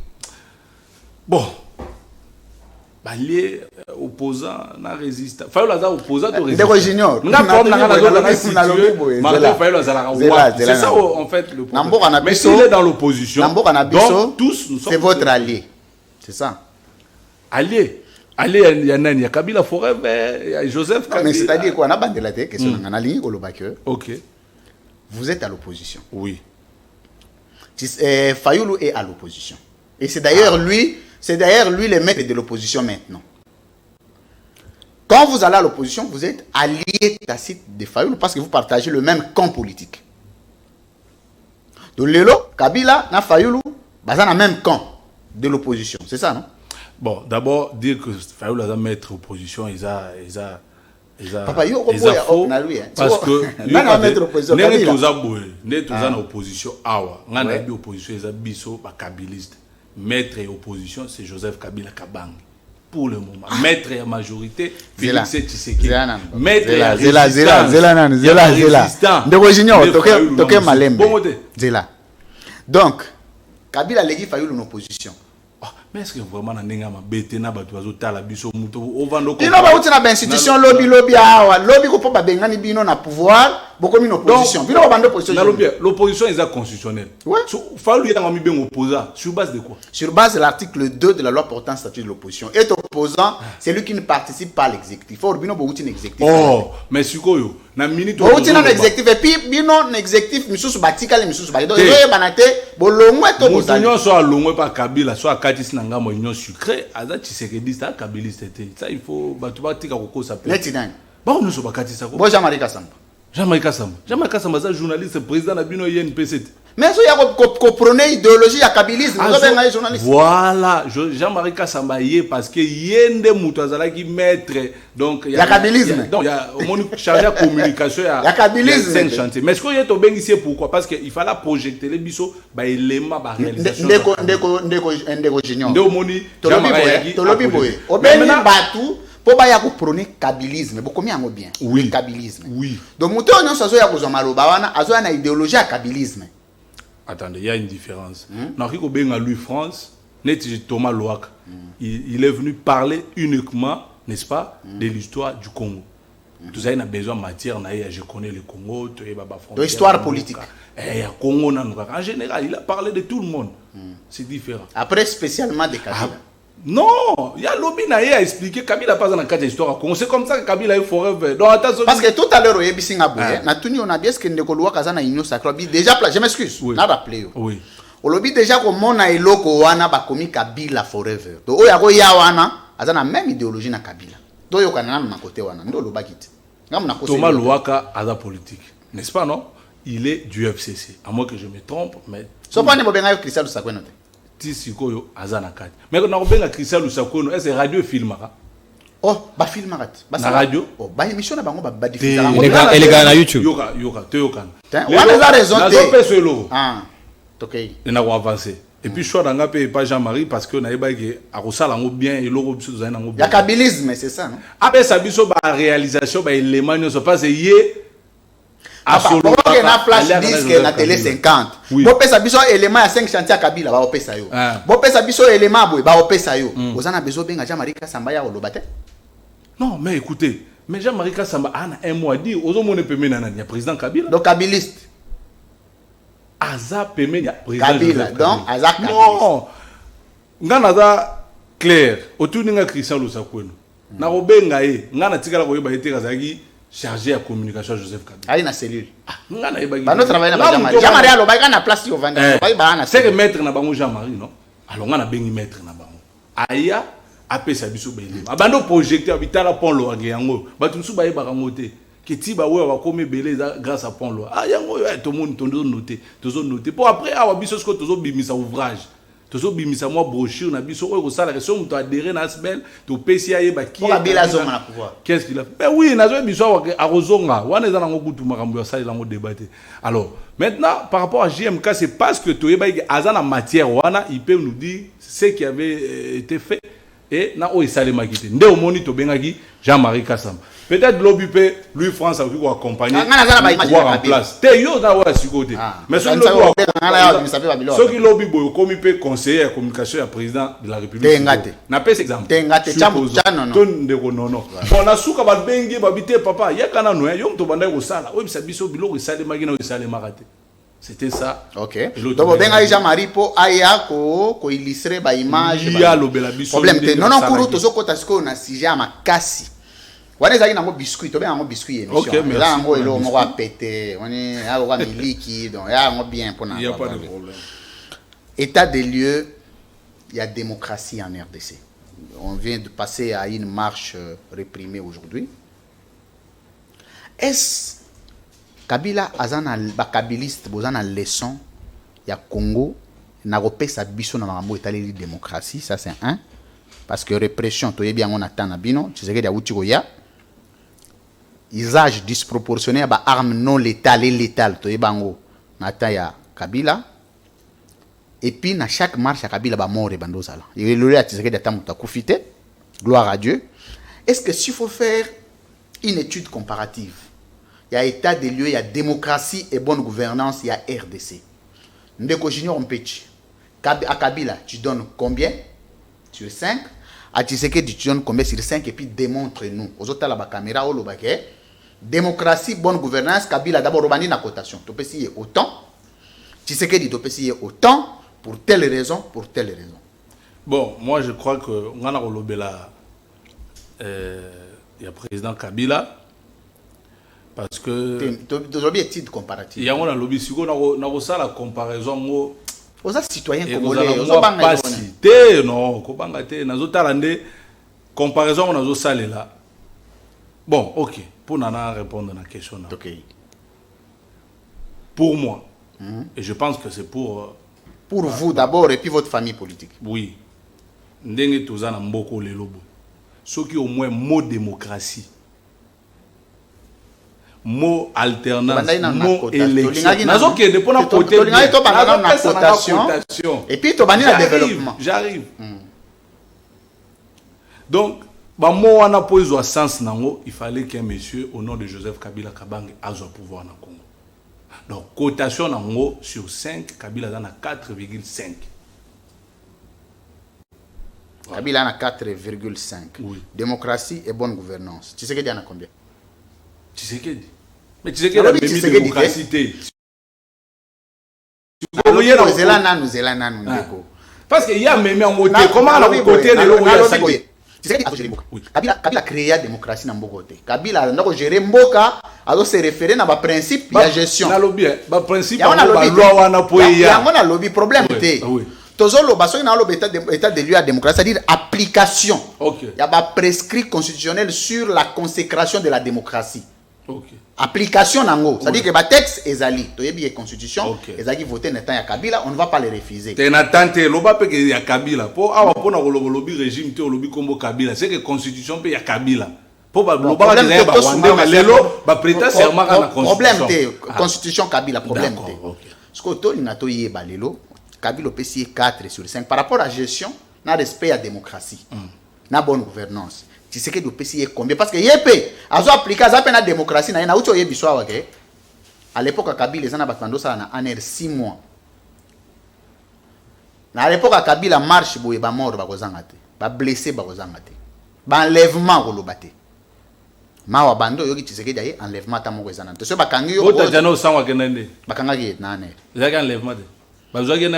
S2: Bon. Allié opposant na résistant. Fayoul aza opposant to résistant.
S1: Ndeko junior.
S2: C'est ça en fait le problème. Mais s'il est dans l'opposition, donc tous nous sommes.
S1: C'est votre allié. C'est ça.
S2: Allié. Allié il y a Kabila Forever, il y a Joseph Kabila.
S1: Mais c'est-à-dire quoi, on a bandé la tête question on a ligne au Lobake.
S2: OK.
S1: Vous êtes à l'opposition.
S2: Oui.
S1: Fayoulou est à l'opposition. Et c'est d'ailleurs lui le maître de l'opposition maintenant. Quand vous allez à l'opposition, vous êtes allié tacite de Fayoulou parce que vous partagez le même camp politique. Donc Lelo, Kabila, na Fayoulou, dans le même camp de l'opposition. C'est ça, non?
S2: Bon, d'abord, dire que Fayoulou a maître opposition, ils
S1: Papa, yo
S2: faux, parce que
S1: nous
S2: sommes opposition awa, on a une opposition, ils biso ba kabiliste. Maître et opposition, c'est Joseph Kabila Kabang. Pour le moment. Maître et majorité, Félix Tshisekedi. Maître et résistant.
S1: Donc, Kabila légui Fayoulou en opposition.
S2: Mais est-ce que vraiment na nenga mabete na batu bazotala biso muto ovando ko?
S1: Ino ba uti na ba institution lobby awa, lobby ko po ba bengani bino na pouvoir, boko mino opposition. Bino ba bando opposition.
S2: L'opposition est constitutionnelle.
S1: Ouais.
S2: Fallu y a mis ben opposant sur base de quoi?
S1: Sur base de l'article 2 de la loi portant statut de l'opposition. Et opposant, c'est lui qui ne participe pas à l'exécutif. Or bino bo uti n'exécutif.
S2: Oh, mais sikoyo na minute
S1: bo uti na l'exécutif et puis bino n'exécutif misusu batika le misusu ba. Donc yo banate bolongwe to bozali.
S2: Mutunyo so alongwe pa Kabila so akatisi na ngamo union sucré aza Tshisekedi ça kabiliste te. Ça il faut batu batika koko ça peut.
S1: Neti nani?
S2: Ba on so bakatisa ko.
S1: Bo Jean-Marie Kassamba.
S2: Jean-Marie Kassamba za journaliste président na bino INPC.
S1: Mais il y a qu'on idéologie, il y a kabylisme.
S2: Voilà, Jean-Marie Kassamba parce que yende Moutazala qui maître. Donc
S1: il y a kabylisme.
S2: Donc il y a chargé de communication. Il y a
S1: kabylisme.
S2: 5 chantiers. Mais ce qu'il y a tout bien ici, pourquoi? Parce qu'il fallait projeter les bisous, bah éléments, bah réalisation.
S1: Ndeko Junior.
S2: Tolobi
S1: boye. Obeni batu. Pour pas y avoir prôner kabylisme, beaucoup mieux bien.
S2: Oui.
S1: Kabylisme.
S2: Oui.
S1: Donc muto on s'azo ya kozomalo bawana, azo na idéologie à kabylisme.
S2: Attendez, il y a une différence. Nariko Benga Louis France, Thomas Loak, il est venu parler uniquement, n'est-ce pas, de l'histoire du Congo. Tout ça, il a besoin de matière, je connais le Congo,
S1: de l'histoire politique.
S2: Et Congo, en général, il a parlé de tout le monde. C'est différent.
S1: Après, spécialement de Kabila.
S2: Non, il y a lobby qui a expliqué Kabila pas dans le cadre de l'histoire. C'est comme ça que Kabila est forever.
S1: Parce que tout à l'heure, on a dit que Ndekoloa Kazana Union Sacro. Déjà, je m'excuse.
S2: Oui.
S1: On a rappelé.
S2: Oui.
S1: On lobby déjà comme on a eloko wana ba komi Kabila forever. Donc, oya go ya wana, azana même idéologie na Kabila. Donc, yo kana na côté wana. Ndo lo bakite.
S2: Thomas Louaka a la politique. N'est-ce pas, non? Il est du FCC. À moins que je me trompe, mais.
S1: So pas ne bobenga yo Christian Lusakweno.
S2: Tisikoyo azana kati. Mais quand on a Christian Lusakweno, est-ce radio filmera?
S1: Oh, ba filmera.
S2: Na radio?
S1: Oh, ba émission na bango ba diffuser.
S3: Elle est na YouTube.
S2: Yoka, Teokan.
S1: On a raison.
S2: Ah.
S1: OK.
S2: On a avancé. Et puis choix d'anga pas Jean-Marie parce que na yeba ke akosala ngo bien et loro biso za na ngo bien.
S1: Ya kabylisme, c'est ça, non?
S2: Abe sa biso ba réalisation ba élément ne se passe yé.
S1: Absolument. Parce que na flash disque na télé 50. Bo pesa biso élément ya 5 chantiers Kabila ba opesa yo. Bo pesa biso élément boy ba opesa yo. Ozana bezo benga Jean-Marie Kassamba ya olobate.
S2: Non, mais écoutez, mais Jean-Marie Kassamba a un mot à dire. Ozo mone peme na ya président Kabila.
S1: Donc kabiliste.
S2: Aza peme ya président
S1: Kabila. Donc aza kabiliste.
S2: Non. Ngana za clair. Otuni nga Christian Lusakweno. Na robenga e, ngana tikala ko yeba ete kazaki chargé à communication Joseph Kabila.
S1: Aïe na cellule.
S2: Ngana yeba.
S1: Ba no travailler na Jean-Marie. Jean-Marie aloba kana place yo vanda. Ba na.
S2: C'est que maître na bango Jean-Marie, non? Alors ngana bengi maître na bango. Aya apesa biso belé. Abando projecteur bitala pont lo yango. Ba tunsu ba yeba kangote. Que tiba ouais va comme belé grâce à pont lo. Ah yango tout le monde tondo noté. Tozo noté. Pour après awa biso ce que tozo bimisa ouvrage. Tozo bimisa moi brochure na biso oyo sala question muto adhérer na semaine to PCA yeba qui.
S1: Pour Kabila zoma na pouvoir.
S2: Qu'est-ce qu'il a fait? Ben oui, nazo biso a rozonga. Wana eza nango kutu makambo ya sala lango débattre. Alors, maintenant par rapport à JMK, c'est parce que to yeba azana matière wana, il peut nous dire ce qui avait été fait et na o esalema kité. Nde omoni to bengaki Jean-Marie Kassamba. Peut-être lobby peut lui France a pu accompagner voir en place. Te yo na wa sikote. Mais ce qui lobby boy comme peut conseiller la communication à président de la République. Na pèse exemple.
S1: Tengate chambo chano
S2: non. Non. Bon na suka ba bengi ba bité papa ya kana no yo mto banda ko sala. O bisa biso biloko sale magina o sale marate. C'était ça.
S1: OK. Donc benga Jean-Marie po aya ko illustrer ba image ba. Problème te non non kuru to sokota siko na sujet makasi. Wana ezaki nango biscuit, to bien nango biscuit émission.
S2: OK, merci.
S1: Là nango elo moko pété, on est a wa miliki donc ya nango bien pour na.
S2: Il y a pas de problème.
S1: État des lieux, il y a démocratie en RDC. On vient de passer à une marche réprimée aujourd'hui. Est-ce Kabila azana ba kabiliste bozana leçon ya Congo na repesa biso na mambo étaleli démocratie, ça c'est un parce que répression to yebi on attend na bino, tu sais que ya utiko ya usage disproportionné à armes non létales et létales to yebango na ta ya Kabila. Et puis na chaque marche à Kabila ba mort et bandozala. Il le a tu sais que ya tamuta kufite. Gloire à Dieu. Est-ce que s'il faut faire une étude comparative, il y a état des lieux, il y a démocratie et bonne gouvernance, il y a RDC. Ndeko Junior Mpechi. À Kabila, tu donnes combien sur 5? À Tshisekedi, tu donnes combien sur 5 et puis démontre-nous. Aux autres, la caméra, au lobake. Démocratie, bonne gouvernance, Kabila d'abord robani na cotation. Tu peux essayer autant. Tshisekedi, tu peux essayer autant pour telle raison, pour telle raison.
S2: Bon, moi je crois que on a relobela il y a président Kabila parce que
S1: tu as étude comparative.
S2: Il y a un lobby si on a ça la comparaison
S1: aux citoyens congolais, aux
S2: pas cité non, kobanga té nazo talande comparaison nazo salé là. Bon, OK, pour nana répondre à la question là.
S1: OK.
S2: Pour moi, Et je pense que c'est pour
S1: vous d'abord et puis votre famille politique.
S2: oui ndenge toza na mboko lelo bo soki au moins mot démocratie mot alternance mot élection nazokende mpona côté
S1: cotation et puis tobandi na développement.
S2: J'arrive. Donc ba mot wana po ezwa sens nango il fallait qu'un monsieur au nom de Joseph Kabila Kabange azwa pouvoir na Congo. Donc cotation nango sur 5 Kabila dans à 4,5.
S1: Kabila a 4,5.
S2: Oui.
S1: Démocratie et bonne gouvernance. Tu sais qu'il y en a combien?
S2: Tshisekedi. Mais Tshisekedi a même démocratie. Parce qu'il y a même un côté. Comment on a côté de l'eau?
S1: Kabila a créé la démocratie dans Mboka. Kabila a géré Mboka, a se référer à principe de gestion.
S2: Il y a un principe de loi.
S1: Il y a un lobby problème. Tozolo baso na lo état de lieu à démocratie, c'est-à-dire application. Il y a un prescrit constitutionnel sur la consécration de la démocratie. Application nango, c'est-à-dire que le texte est ali, to yebi constitution, ezaki voté netan ya Kabila, on ne va pas le refuser.
S2: T'es natante loba pe que ya Kabila, po awa pona lobby régime te lobby combo Kabila, c'est que constitution pe ya Kabila. Po ba loba ba dire ba wande ma lelo ba prêter serment à la constitution.
S1: Problème te constitution Kabila problème te. Ce que to na to yeba lelo Kabila PCI 4 sur 5 par rapport à la gestion, na respect à la démocratie, na bonne gouvernance. Tu sais que le PCI combien? Parce que yépé, à zo appliquer à la démocratie, na uto yebi soa wake. À l'époque Kabila les ana batando ça na aner 6 mois. Na l'époque Kabila marche boye ba mort ba kozanga te, ba blessé ba kozanga te. Ba enlèvement ko lobate. Mawa bando yoki tu sais que d'ailleurs enlèvement ta mo kozana. To so ba kangi yo.
S2: Ota jana osangwa kenende.
S1: Ba kanga ki na aner.
S2: Zaka enlèvement de. C'est-à-dire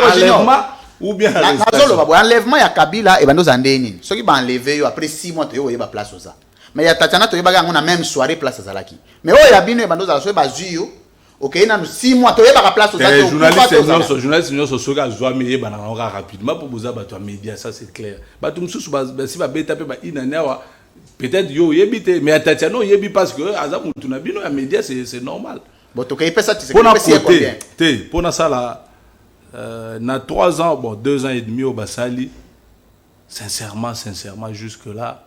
S2: enlèvement ou bien
S1: enlèvement ya Kabila et bando zandeni. Ceux qui ba enlever yo après 6 mois to yo ba place ça. Mais ya tatana to yeba ngona même soirée place zalaki. Mais oh ya bino e bando za so ba zuyo. OK na 6 mois to yeba place ça.
S2: Journaliste nyo so soka zwa me yeba na rapidement pour boza ba to média ça c'est clair. Ba tum susu ba si ba beta pe ba inana wa peut-être yo yebite mais Tatiano yebi parce que azamu tunabino ya média c'est normal.
S1: Bon to kay ça tu sais que c'est combien?
S2: Pour na ça là na 3 ans bon 2 ans et demi au Basali sincèrement jusque là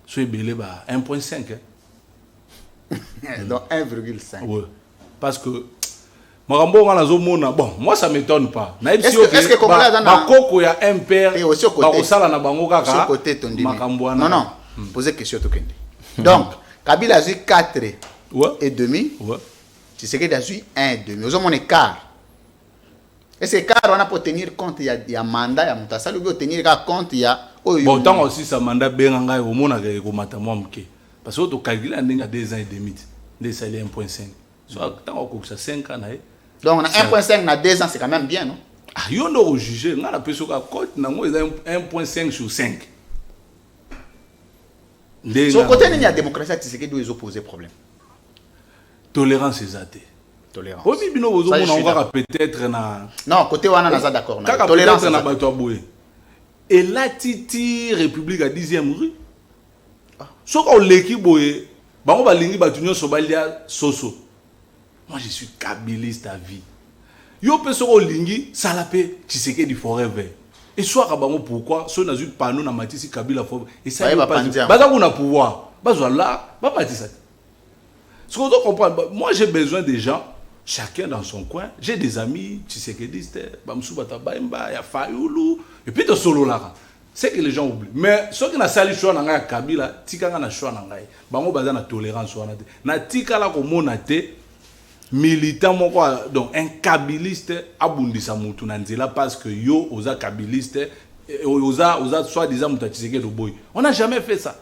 S2: soy belé ba 1.5 hein.
S1: Donc 1,5.
S2: Ouais. Parce que bon, moi ça m'étonne pas.
S1: Est-ce que comme là
S2: dans Koko il y a un père
S1: et aussi au côté
S2: na bango kaka.
S1: Côté ton non. Posez question to kende. Donc Kabila a eu 4 et demi.
S2: Ouais.
S1: Tu sais qu'il a eu 1 et demi. Aux hommes on écart. Et c'est car on a pour tenir compte il y a mandat il y a Moutasali ou tenir compte il y a
S2: bon tant aussi ça mandat benga au mona ko matamwa mke. Parce que to calculer en 2 ans et demi. Des salaires 1.5. Soit tant on ça 5 ans.
S1: Donc on a 1.5 dans 2 ans, c'est quand même bien, non?
S2: Ah, yo no juger, on a personne qui cote na moi 1.5 sur 5.
S1: Sur côté il y a démocratie, c'est que doit opposer problème.
S2: Tolérance et athée.
S1: Tolérance.
S2: Oui, bino bozo on va peut-être na.
S1: Non, côté wana na za d'accord
S2: na. Tolérance na bato boye. Et la titi République à 10e rue. So ko leki boye, bango balingi batunyo sobalia soso. Moi, je suis kabiliste à vie. Yo peso lingi salapé Tshisekedi forever. Et soit kabango pourquoi so na zut panneau na matisi Kabila forever. Et ça y va pas. Baza kuna pouvoir. Baza là, ba matisa. Ce qu'on doit comprendre, moi j'ai besoin des gens chacun dans son coin. J'ai des amis Tshisekedistes, Bamsou Batabaimba, ya Fayoulou et puis de solo là. C'est que les gens oublient. Mais ceux qui na sali choix na Kabila, tika na choix na ngai. Bango baza na tolérance wana te. Na tika la ko mona te. Militant donc un kabiliste abundisa mutu na nzela parce que yo oza kabiliste oza soi-disant mutatiseke do boy. On n'a jamais fait ça.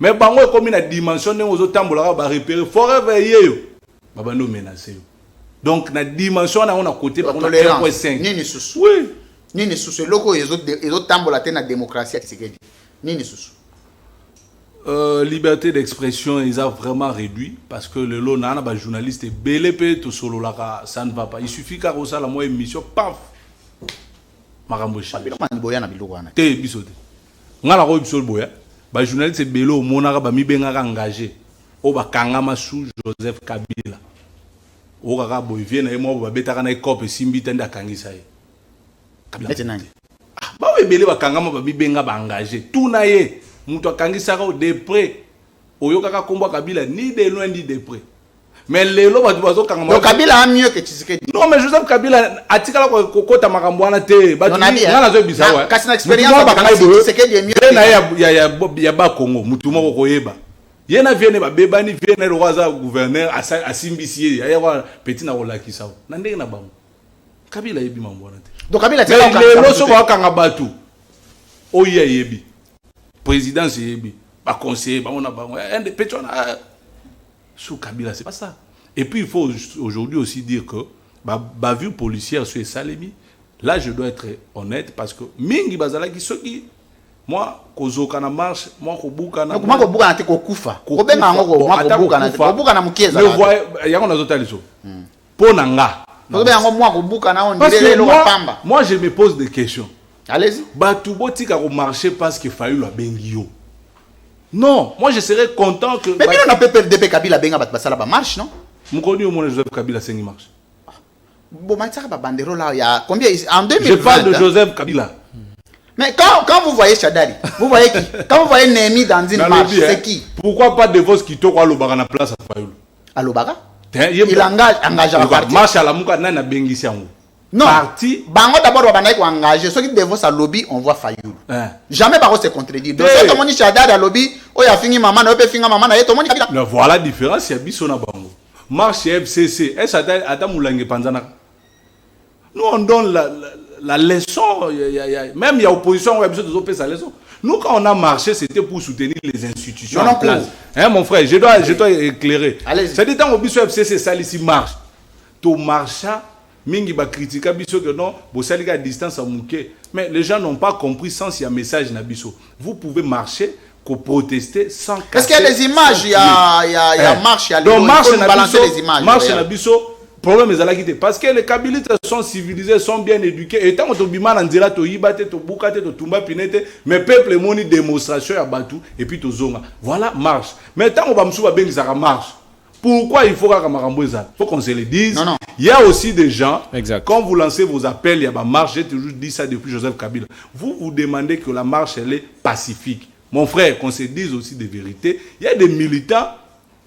S2: Mais bango comme une dimension ozo tambola ba repérer forever yo. Baba no menacer. Donc na dimension on a côté par contre 1.5.
S1: Nini susu.
S2: Oui.
S1: Nini susu loko ezo tambola te na démocratie Tshisekedi. Nini susu.
S2: Liberté d'expression, ils ont vraiment réduit parce que le lot n'a pas journaliste BLP tout solo là, ça ne va pas. Il suffit qu'à ça la moindre émission, paf. makambo change
S1: Kabila mani boya na biloko wana.
S2: te biso te ngala ko biso boya ba journaliste belo monaka ba mibengaka engagé o ba kangama sous Joseph Kabila o kaka boy vient na mo ba betaka na kope simbi tende akangisa ye Kabila
S1: Ete nani?
S2: ba we bele ba kangama ba mibenga ba engagé tout na ye muto akangisa ka de près oyo kaka komba Kabila ni de loin ni de près mais lelo ba bazo kangama
S1: Donc Kabila a mieux que Tshisekedi.
S2: non mais Joseph Kabila atikala ko kota makambo wana te ba ngala zo bisa wa
S1: kasi na experience ba Tshisekedi est mieux
S2: na ya ba Congo mutu moko koyeba yena vienne ba bebani vienne le roi gouverneur asimbisi ya wa petit na rolakisa na ndenge na bango Kabila yebi mambo wana te
S1: donc Kabila
S2: mais lelo so ba kanga batu oya yebi présidence yebi ba conseiller ba mona bango ende petit na sous Kabila, c'est pas ça. Et puis il faut aujourd'hui aussi dire que bah vue policière sur Salemi, là je dois être honnête parce que mingi bazala qui soki moi kozoka na marche moi kobuka na
S1: moi kobuka na te kokufa kobenga ngo moi kobuka na mukieza
S2: le voyez yango na zotaliso pona nga
S1: kobenga ngo moi kobuka na on dirait le pamba
S2: moi je me pose des questions
S1: allez-y
S2: batu botika ko marcher parce que faillu la bengio. Non, moi je serais content que.
S1: Mais on a PPRDP Kabila benga bat basala ba marche non?
S2: Mukoni au moins Joseph Kabila sengi marche.
S1: Bon mataka ba bandero là il y a combien en 2020?
S2: Je parle de Joseph Kabila.
S1: Mais quand vous voyez Chadari, vous voyez qui? Quand vous voyez Némi dans une marche, c'est qui?
S2: Pourquoi pas de vos qui toquent à l'Obara na place à Fayoul?
S1: À l'Obara? Il engage à partir.
S2: Marche à la Mouka na bengisi yango.
S1: Non. Parti. Bango d'abord on va engager ceux qui devant sa lobby on voit Fayoul. Jamais Baro se contredire. Donc tout le monde Chadari à lobby, oh ya fini maman, oh pe finga maman na tout le monde Kabila.
S2: Mais voilà la différence, il y a biso na bango. Marche FCC, est-ce que Moulangue Panzana? Nous on donne la leçon, même il y a opposition, on a besoin de faire sa leçon. Nous quand on a marché, c'était pour soutenir les institutions en place. Hein, mon frère, je dois éclairer. C'est-à-dire quand on a FCC, ça ici marche. Tout marcha, mingi ba critique biso que non, bo sali à distance à mouké. Mais les gens n'ont pas compris sans il y a message na biso. Vous pouvez marcher, protester sans casser.
S1: Est-ce qu'il y a des images, il y a marche, il y a
S2: donc marche na
S1: balancer les images.
S2: Marche na biso. Problème est là qui parce que les Kabilites sont civilisés, sont bien éduqués. Et tant que tu biman en dira to yibate to bukate to tumba pinete, mais peuple moni démonstration à Batou et puis to zonga. Voilà marche. Mais tant qu'on va m'souba ben ça marche. Pourquoi il faut il faut qu'on se le dise.
S1: Non.
S2: Il y a aussi des gens,
S3: exact.
S2: Quand vous lancez vos appels, il y a ma marche, j'ai toujours dit ça depuis Joseph Kabila. Vous demandez que la marche elle est pacifique. Mon frère, qu'on se dise aussi des vérités, il y a des militants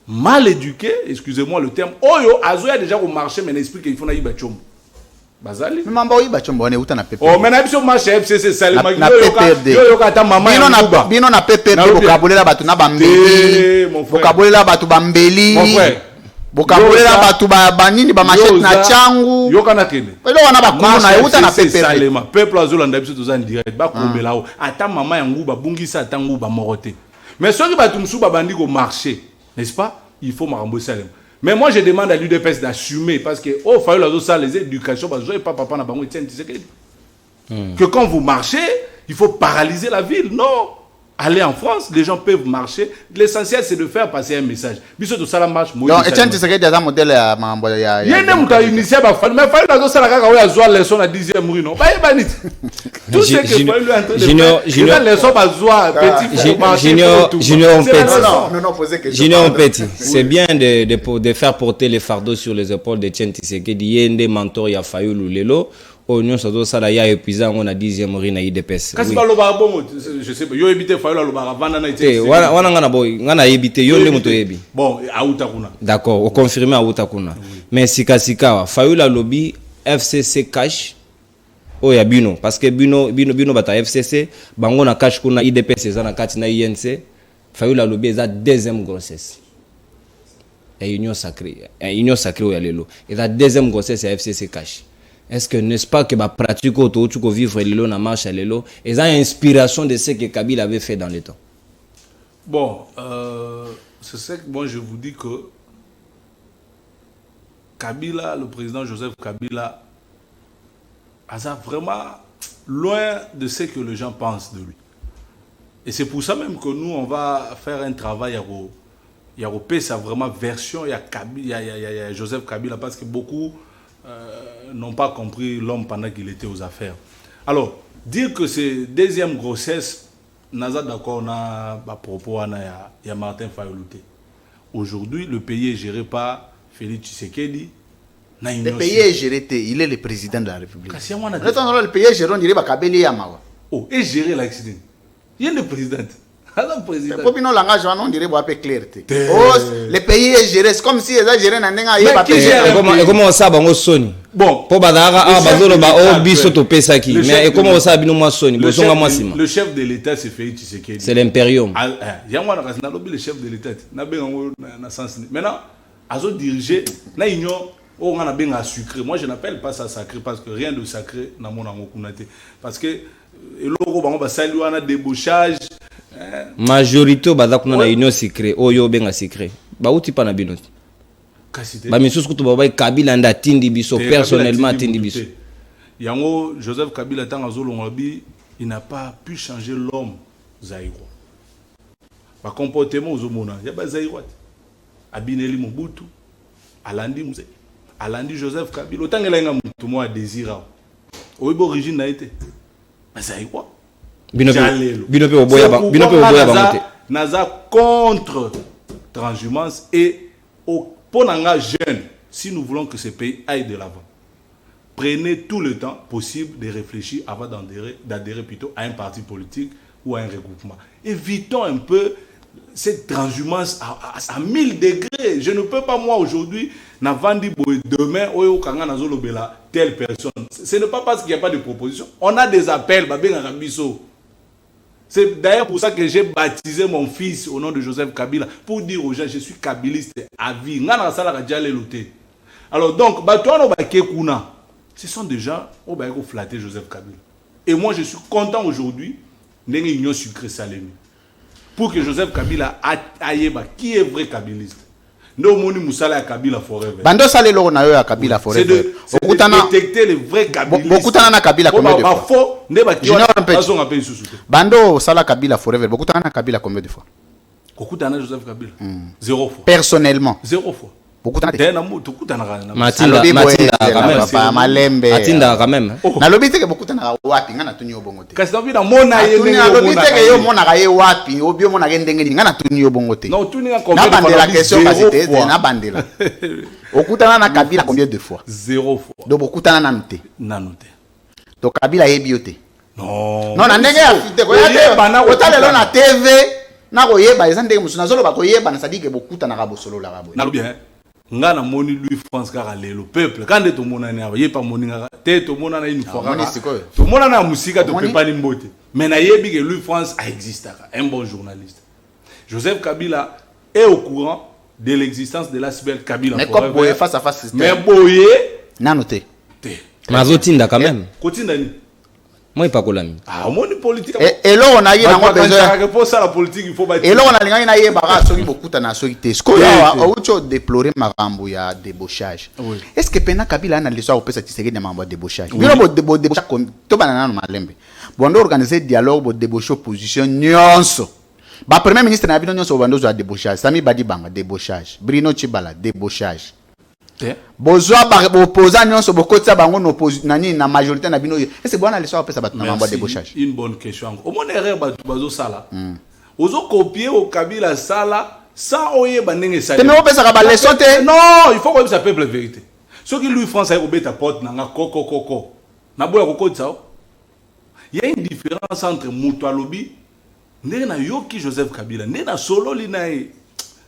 S2: mal éduqués, excusez-moi le terme. Oyo, Azo a déjà au marché, mais n'explique qu'il faut na yiba chombo. Bazali.
S1: Mais mamba yiba chombo on est uta na PP.
S2: Oh, mais na biso marché FCC salema
S1: na PPRD.
S2: Yo kata mama ya nguba.
S1: Bino na PPRD bokabolela batu na bambeli. Bokabolela batu bambeli.
S2: Mon frère.
S1: Bokabolela batu banini ba machete na changu.
S2: Yo kana kene.
S1: Elo wana bakulu na uta na PPRD.
S2: Salema. Peuple azolanda biso tozan direct ba kombela o. Ata mama ya nguba bungisa ata nguba morote. Mais ceux qui batu msuba bandi ko marché. N'est-ce pas? Il faut m'arromboyer ça. Mais moi, je demande à l'UDPS d'assumer parce que, oh, il faut ça, les éducations, parce que pas papa n'a pas que quand vous marchez, il faut paralyser la ville. Non. Allez en France, les gens peuvent marcher. L'essentiel, c'est de faire passer un message. Biso de ça la marche.
S1: Donc, Etienne Tshisekedi a un modèle à Mambo. Il y a
S2: un initié, mais il faut que ça la joie leçon à 10e mouri non. Tout ce que faut lui entrer de faire. Leçon à joie petit.
S3: Junior Petit. C'est bien de faire porter les fardeaux sur les épaules de Etienne Tshisekedi. Il y a des mentors, il y a Fayoul ou Lelo. Oignon ça doit ça là il y a épuisant on a 10e mouri na IDPS.
S2: Kasi ba loba bon je sais pas yo éviter Fayoul loba vanda na
S3: Etienne. Wana ngana boy ngana éviter yo le moto yebi.
S2: Bon auta kuna.
S3: D'accord, on confirme auta kuna. Mais sika Fayoul lobby FCC cash oya bino parce que bino bata FCC bango na cash kuna IDPS za na kati na INC Fayoul lobby za deuxième grossesse. Et union sacrée oya lelo. Et la deuxième grossesse c'est FCC cash. Est-ce que n'est-ce pas que ma pratique autour de vivre l'élo na marche à l'élo et ça inspiration de ce que Kabila avait fait dans le temps.
S2: Bon, c'est ce que moi je vous dis que Kabila, le président Joseph Kabila, a vraiment loin de ce que les gens pensent de lui. Et c'est pour ça même que nous on va faire un travail il y a ça vraiment version il y a Joseph Kabila parce que beaucoup n'ont pas compris l'homme pendant qu'il était aux affaires. Alors, dire que c'est deuxième grossesse, naza d'accord na propos il y a Martin Fayulu. Aujourd'hui, le pays est géré par Félix Tshisekedi.
S1: Le pays est géré, il est le président de la République.
S2: Le
S1: pays est géré, on dirait Bakabeli Yamawa.
S2: Oh, est géré l'accident. Il y a le président.
S1: Pour que nous langage, on dirait un peu clarté. Le pays est géré, c'est comme si ils ont géré
S3: et comment ça va Sony.
S2: Bon,
S3: pour badara bazolo ba obiso to pesa ki. Mais comment ça bino moi Sony, bosonga moi sima.
S2: Le chef de l'État c'est Félix Tshisekedi.
S3: C'est l'impérium.
S2: Yangwa na lobby le chef de l'État. Na bengo na sens. Maintenant, azo diriger na union on a bien à sucré. Moi je n'appelle pas ça sacré parce que rien de sacré na mon kunate. Parce que et logo bango ba salu ana débauchage.
S3: Majorité baza kuna na union secret oyo benga secret ba uti pa na binoti ba misusu kutu ba Kabila nda tindi biso personnellement tindi biso
S2: yango Joseph Kabila tanga zolongabi il n'a pas pu changer l'homme zaïro ba comportement ozomona ya ba zaïro abineli Mobutu alandi muze alandi Joseph Kabila otangela nga mutu mo désira oyibo origine na été ba zaïro naza contre transhumance et pour n'anga jeune, si nous voulons que ce pays aille de l'avant, prenez tout le temps possible de réfléchir avant d'adhérer plutôt à un parti politique ou à un regroupement. Évitons un peu cette transhumance à 1000 degrés. Je ne peux pas moi aujourd'hui n'avandi demain telle personne. Ce n'est pas parce qu'il n'y a pas de proposition. On a des appels, c'est d'ailleurs pour ça que j'ai baptisé mon fils au nom de Joseph Kabila, pour dire aux gens, je suis kabiliste à vie. Alors donc, ce sont des gens qui ont flatté Joseph Kabila. Et moi, je suis content aujourd'hui d'une union sucrée salémie. Pour que Joseph Kabila aille, qui est vrai kabiliste. Nous moni musala Kabila forever.
S1: Bando sale lo na yo ya Kabila forever.
S2: C'est de détecter les vrais kabilistes.
S1: Bokutana na Kabila combien de fois?
S2: Faux, ne ba
S1: Bando sala Kabila forever. Bokutana na Kabila combien de fois?
S2: Bokutana Joseph Kabila. 0 fois.
S1: Personnellement.
S2: 0 fois.
S1: Bokutana
S3: Matinda quand même.
S1: Na lobite ke bokutana wapi ngana tunyo bongote.
S2: Kasi na bina mona yende.
S1: Na lobite ke yo mona ga ye wapi, obio mona ge ndenge ngana tunyo bongote.
S2: Non, tuninga combien
S1: de fois? Na bandela question kasi te na bandela. Okutana na Kabila combien de fois?
S2: 0 fois.
S1: Donc okutana na nte.
S2: Na note.
S1: Donc Kabila yebiote.
S2: Non.
S1: Non na ndenge ya fite ko ya otalelo na TV na ko yeba ezande musuna zolo ba ko yeba na sadike bokutana ga bosolo la ga boye.
S2: Na lo bien. Nga na moni Louis France kaka lelo peuple quand de to mona na ye pa moni nga te to mona na une fois to mona na musika to pe pa ni mbote mais na yebi que Louis France a existé un bon journaliste. Joseph Kabila est au courant de l'existence de la cyber Kabila.
S1: Mais comme boye face à face
S2: mais boye
S1: na noté
S3: mazotinda quand même
S2: kotinda ni
S3: moi pas kolami
S2: moni politique
S1: et là on a eu na besoin
S2: pour ça la politique il faut bâtir
S1: et là on a linga na ye bara soki bokuta na soki te sko ya auto déplorer makambo ya débauchage. Est-ce que pena Kabila na leso opesa Tshisekedi na mambo débauchage bino bo débauchage to banana no malembe bondo organiser dialogue bo débaucher opposition nyonso ba premier ministre na bino nyonso bando zo débauchage Sami Badibanga débauchage Bruno Tshibala débauchage bozwa ba opposant nyonso bokotsa bango no nani na majorité na bino est-ce que bona leso opesa batuna mambo débauchage.
S2: Une bonne question au mon erreur bazo sala ozo copier au Kabila sala sans oye bandenge sala
S1: mais opesa ka ba leçon te
S2: non il faut que ça peuple la vérité ce qui lui France a obeta porte nanga koko na boya kokotsa il y a une différence entre mutu alobi ndenge na yoki Joseph Kabila ndenge na solo linae.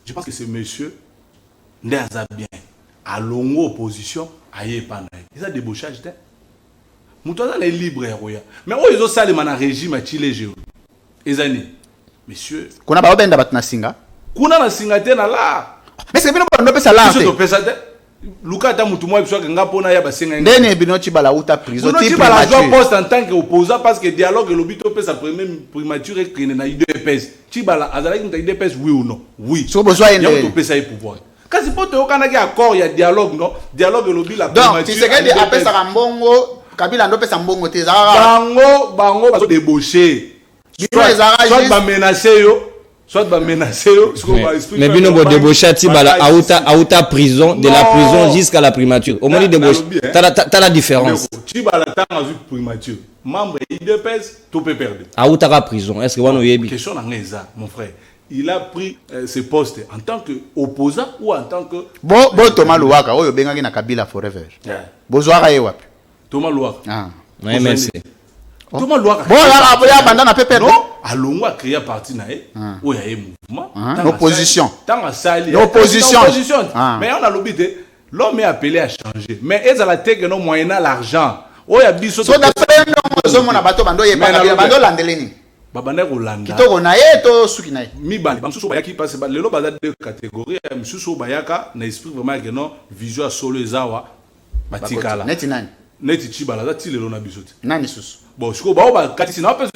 S2: Je pense que ce monsieur ndaza bien à longue opposition aye panaye ça débauchage te mutu azala libre ya roya mais oyo salema na régime a chile jeu ezani monsieur
S1: kuna ba obenda batna singa
S2: kuna na singa te na la
S1: mais c'est bino bando pesa la
S2: te pesa te luka ta mutu mo biso nga pona ya basenga
S1: ndene bino Tshibala uta prison
S2: type la joie poste en tant qu'opposant parce que dialogue lobito pesa premier primature et na IDPS Tshibala azala ki IDPS oui ou non oui
S1: so besoin
S2: de to pesa pouvoir kasi poto okana ki accord ya dialogue non dialogue lobi la primature
S1: donc Tshisekedi apesa ka mbongo Kabila ndo pesa mbongo te za
S2: bango bazo débaucher soit ba menacer yo soit va menacer
S3: mais bino bo débaucher tibala auta prison de la prison jusqu'à la primature au moins débauche t'as la différence
S2: tibala tanga zu primature membre IDPS tout peut perdre
S3: auta la prison est-ce que wano yebi
S2: question na ngeza mon frère il a pris ce poste en tant que opposant ou en tant que
S1: bon Thomas Louaka oyo bengaki na Kabila forever bozwaka ye wapi
S2: Thomas Louaka
S3: ouais merci
S2: Thomas Louaka
S1: bon ya banda na PPRD
S2: non alongo a créé parti na e o ya mouvement
S1: l'opposition
S2: tant sali
S1: l'opposition
S2: mais on a l'obité l'homme est appelé à changer mais ils a la tête que non moyennant l'argent o ya biso
S1: so d'après nous zo mona bato bando ye bando landeleni
S2: babanda kolanda
S1: kitoko na ye to suki na ye
S2: mibali bamsusu bayaki passe lelo baza deux catégories msusu bayaka na esprit vraiment que non vision à solo ezawa batikala
S1: neti nani
S2: neti chibala za ti lelo na biso te
S1: nani susu
S2: bon siko bao bakatisi na peso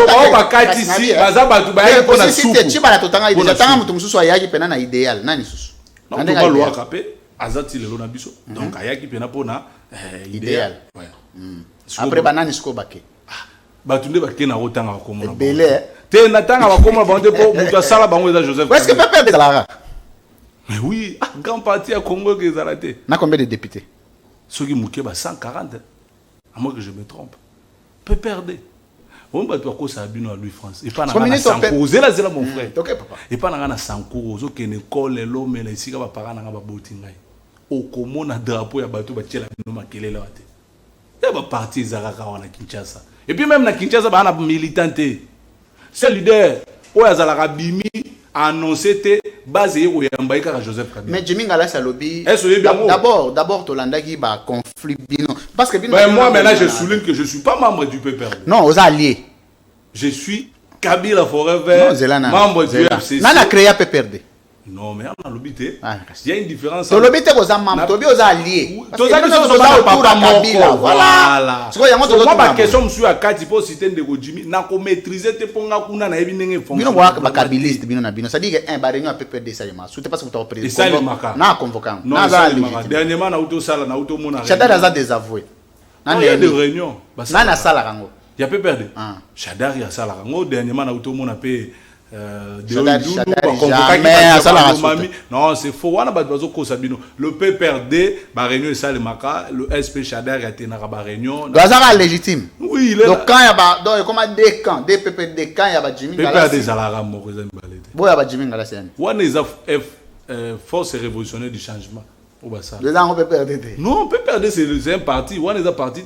S1: bao
S2: bakatisi baza bato bayaki pona suku
S1: te chibala totanga deja tanga mutu mususu ayaki pena na idéal nani susu
S2: non to balwa kapé azati lelo na biso donc ayaki pena pona idéal
S1: après banani siko bake
S2: bato nde bakende na kotanga bakomona
S1: belé
S2: te na tanga bakomona bango te po mutu asala bango eza Joseph
S1: est-ce que peuple de la
S2: mais oui grand parti à Congo que ezala te
S1: na combien de députés
S2: soki muke ba 140 à moins que je me trompe peut perdre on va toi ça bino à Louis France et pas na sanko zela zela mon frère
S1: OK papa
S2: et pas na sanko zo ke ne kole lo mais la isika ba parana nga ba boti ngai o komona drapeau ya bato ba tiela bino makelele wate ya ba parti ezaka wana Kinshasa et puis même na Kinshasa ba na militanté c'est leader o ya zala bimi annoncé te base yeko yamba ikaka Joseph Kabila
S1: mais Jimmy Ngala Salobi d'abord Tolandaki ba conflit bino parce que bino
S2: moi maintenant je souligne que je suis pas membre du PPRD
S1: non aux alliés
S2: je suis Kabila Forever membre du FCC
S1: nana créé PPRD
S2: non mais on a l'obité il y a une différence
S1: to l'obité aux membre to bi aux alliés
S2: to za biso to ba pour
S1: Kabila voilà
S2: siko yango to ba question monsieur akati pour citer ndeko Jimmy na ko maîtriser te ponga kuna na yebi ndenge fonction
S1: bino ba kabiliste bino na bino ça dit que un ba réunion à PPRD ça yema souté parce que to président na convoquant
S2: na za dernièrement na auto sala na auto mona
S1: Chadar a désavoué
S2: il y a des réunions
S1: na na sala rango
S2: il y a PPRD Chadar ya sala rango dernièrement na auto mona pe non c'est faux le PPRD ba réunion ça le maka le SP Chadar a tenu ba réunion
S1: c'est légitime
S2: oui
S1: donc quand il y a donc comment deux camps deux PPRD quand il y a ba Jimmy Ngala
S2: PPRD zalara mo président balete
S1: boya ba Jimmy Ngala c'est
S2: one is force révolutionnaire du changement au basa
S1: les gens PPRD
S2: non PPRD c'est un parti one is a parti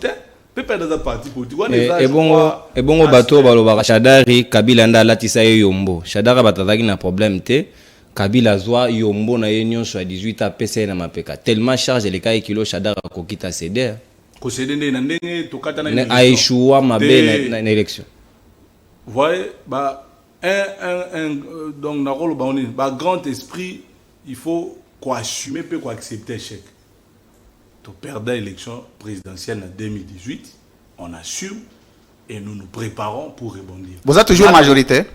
S2: PPRD za parti politique
S3: et bongo bato balobaka Shadari Kabila nda latisa ye yombo Shadara batazaki na problème te Kabila zwa yombo na ye nyonso ya 18 APC na mapeka tellement charge les cas kilo Shadara kokita céder
S2: ko céder na ndenge tokata na
S3: aishua mabe na élection
S2: voyez ba donc na rôle ba on ba grand esprit il faut quoi assumer peut quoi accepter échec. Tu perdre l'élection présidentielle en 2018, on assume et nous nous préparons pour rebondir.
S1: Vous êtes toujours majoritaire?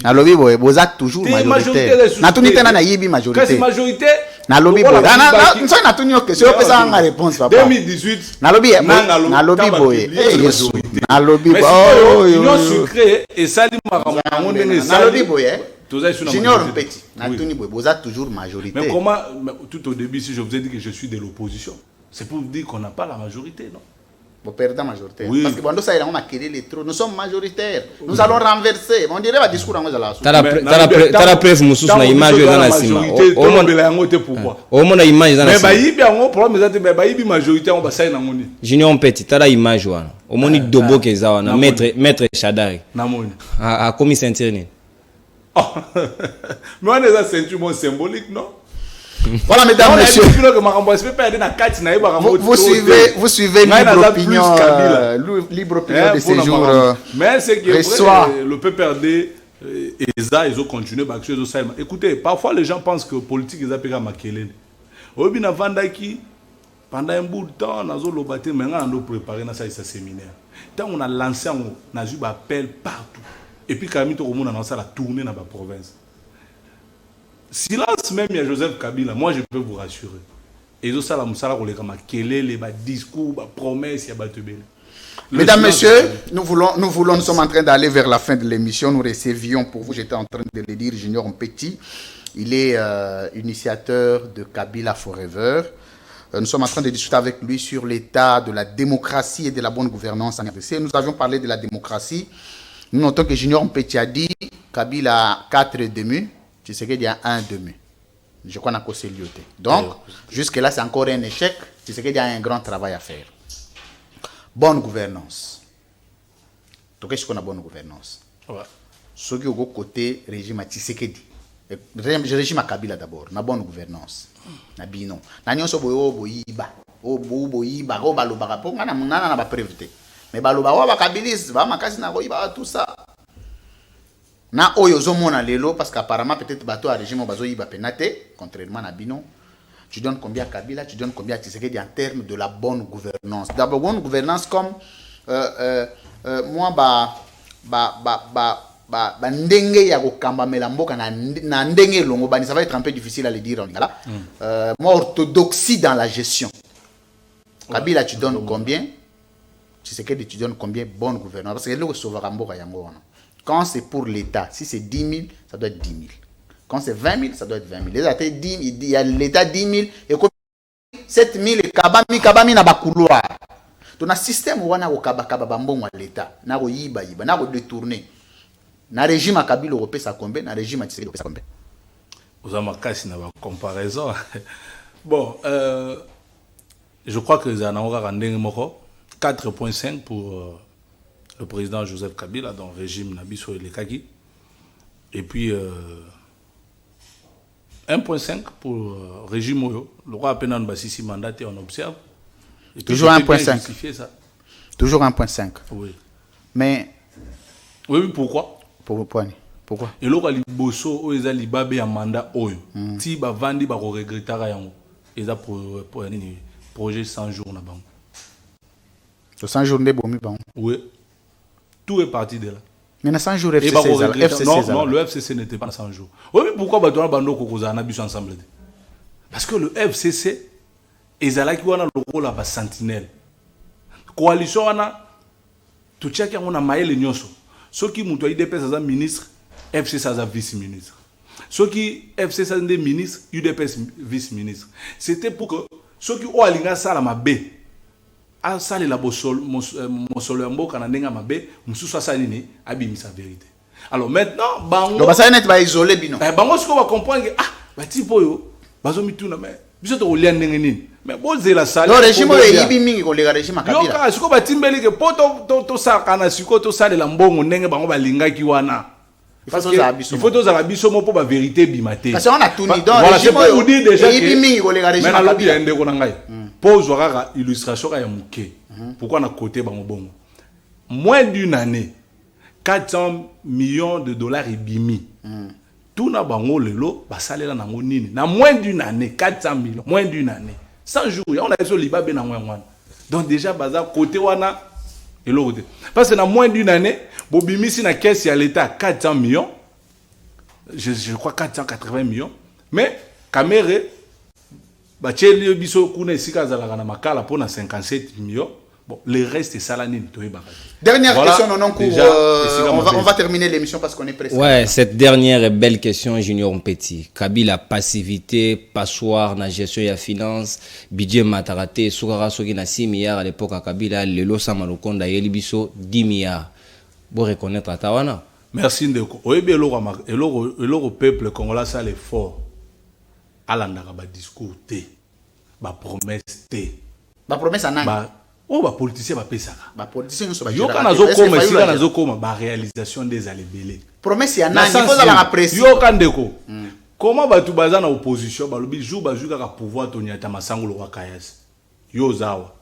S1: Nalobi boy, vous êtes toujours majoritaire. Na tunite na yibi majorité.
S2: Quasi majorité.
S1: Nalobi boy. Na na tunyo question pesa nga réponse papa.
S2: 2018.
S1: Nalobi boy. Yesu. Nalobi boy.
S2: Union sucrée et sali makambo ndenge
S1: nalobi boy. Junior Petit, vous êtes toujours majoritaire.
S2: Mais comment, tout au début, si je vous ai dit que je suis de l'opposition, c'est pour dire qu'on n'a pas la majorité, non?
S1: Vous perdez la majorité. Oui. Parce que quand ça on a créé les trous, nous sommes majoritaires. Nous allons renverser. On dirait pas discours en la
S3: t'as la preuve mususu na image dans la sima.
S2: Au monde la ngote pourquoi?
S3: Au monde image dans la sima.
S2: Mais ba yibi en problème ezate mais ba yibi majorité on ba sai na ngoni.
S3: Junior Petit, t'as la image wana. Au monde dobo keza wana maître Shadari.
S2: Na moni.
S3: A commis sentir.
S2: Mais on est à ceinture symbolique, non?
S1: Voilà, mesdames, messieurs. Vous suivez libre opinion de ces jours.
S2: Mais c'est que le PPRD ils ont continué. Écoutez, parfois les gens pensent que politique ils appellent à Makelele. Pendant un bout de temps, on a préparé ça séminaire. Tant on a lancé, on a eu un appel partout. Et puis quand on a lancé la tournée dans la province. Silence même, il y a Joseph Kabila, moi je peux vous rassurer. Et ça, la moussala, on les discours, promesses, il y a Batubele.
S1: Mesdames, Messieurs, nous sommes en train d'aller vers la fin de l'émission. Nous recevions pour vous, j'étais en train de le dire, Junior Mpeti. Il est initiateur de Kabila Forever. Nous sommes en train de discuter avec lui sur l'état de la démocratie et de la bonne gouvernance en RDC. Nous avions parlé de la démocratie. Nous notons que Junior Mpeti a dit Kabila a 4 demi, tu sais qu'il y a 1 demi. Je crois qu'on a causé l'IOT. Donc, jusque-là, c'est encore un échec. Tu sais qu'il y a un grand travail à faire. Bonne gouvernance. Donc, qu'est-ce qu'on a bonne gouvernance? Ce qui est au côté régime à Tshisekedi. Régime à Kabila d'abord. Na bonne gouvernance. Na bino. Na nyonso boyo boyiba. O boyiba. O baloba. Po ngana mungana na ba prévité. Mais baloba wa ba kabilis. Ba makasi na boyiba tout ça. Na oyo zomona lelo parce qu'apparemment peut-être bateau à régime bazo yiba penate contrairement à Bino. Tu donnes combien à Kabila, tu donnes combien à Tshisekedi en termes de la bonne gouvernance. D'abord bonne gouvernance comme moi ndenge ya kokamba melamboka na ndenge longo bani, ça va être un peu difficile à le dire en lingala. Moi orthodoxie dans la gestion. Kabila tu donnes combien? Tshisekedi tu donnes combien? Bonne gouvernance parce que le sauvera mboka yango. Quand c'est pour l'État, si c'est 10 000, ça doit être 10 000. Quand c'est 20 000, ça doit être 20 000. Il y a l'État 10 000 et 7 000 et kabami na bakouloir. Donc, un système où on a kababambon à l'État, na ko yiba, na ko détourner. Na régime à Kabila européen ça combien, na régime à Tshisekedi ça combien.
S2: Vous avez ma casse na comparaison. Bon, je crois que ça n'a pas rendu 4,5 pour le président Joseph Kabila dans le régime Nabiso et Lekaki. Et puis 1,5 pour le régime Oyo. Le roi Penan Bassisi mandaté, on observe. Et
S1: toujours 1,5. Toujours 1,5.
S2: Oui.
S1: Mais.
S2: Oui, pourquoi?
S1: Pourquoi?
S2: Et là, les bosso, ils ont libabé un mandat Oyo. Si ils vendent, ils vont regretter. Ils ont projet 100 jours.
S1: 100 jours de bomi.
S2: Oui. Tout est parti de là.
S1: Mais 100 jours FCC.
S2: Non, le FCC n'était pas 100 jours. Oui, mais pourquoi Batouna Bando Kokoza a habité ensemble? Parce que le FCC, ils ont le rôle de sentinelle. Coalition, tout ce qui a maillé nyoso. Ceux qui ont UDP, c'est ministre, FCC, c'est vice-ministre. Ceux qui FCC, c'est des ministres, UDP, vice-ministre. C'était pour que ceux qui ont aligné ça à ma baie. Ah, ça, les labosol, mon solembo, quand on a des mabe, monsieur soit ça, nini, abîme sa vérité. Alors maintenant, bango.
S1: Donc, ça n'est pas isolé, bino.
S2: Bango, ce qu'on va comprendre, ah, bah, tipo yo, bazo mitou mais, monsieur to lien nengeni. Mais bon, c'est la salle.
S1: Non, régime est ibimi, le régime à Kabila.
S2: Yo, quand ce qu'on va timbeli que poto to ça, kana siko to ça de lambongo nenge bango ba linga kiwana. Il faut tous arabiso mo pour la vérité bimate.
S1: Parce qu'on a tout mis dans
S2: le régime. Voilà, c'est pour vous dire déjà
S1: que.
S2: Mais la bien ndeko nangai. Pose une illustration à Yamouké. Pourquoi on a côté Bangobongo? Moins d'une année, 400 millions de dollars et bimi. Tout na bango lelo, basale la nango nini. Na moins d'une année, 400 millions, moins d'une année. 100 jours, on a sur l'Iba ben en. Donc déjà, bazar côté wana et l'autre. Parce que na moins d'une année, bobimi si na caisse à l'État 400 millions. Je crois 480 millions. Mais Kamere Bacheli biso kuna sika za la makala pour 57 millions. Bon, le reste c'est ça la nini to ebaka.
S1: Dernière question non cours. On va terminer l'émission parce qu'on est pressé.
S3: Ouais, cette dernière est belle question Junior Mpeti. Kabila passivité, passoire na gestion ya finance, budget mataraté, sukara soki na 6 milliards à l'époque à Kabila, lelo sama lokonda yeli biso 10 milliards. Bon reconnaître Tawana.
S2: Merci ndeko. Oyebi eloko peuple congolais ça l'effort. Alandaka ba discours té, ba promesse té.
S1: Ba promesse anani.
S2: Ba politicien ba pesaka.
S1: Ba politicien so ba
S2: yo kana zo koma sika na zo koma ba réalisation des alébélés.
S1: Promesse ya nani, il faut la apprécier.
S2: Yo kandeko. Comment ba tu baza na opposition ba lobi jour ba juka ka pouvoir tonyata masango lo kayas. Yo zawa.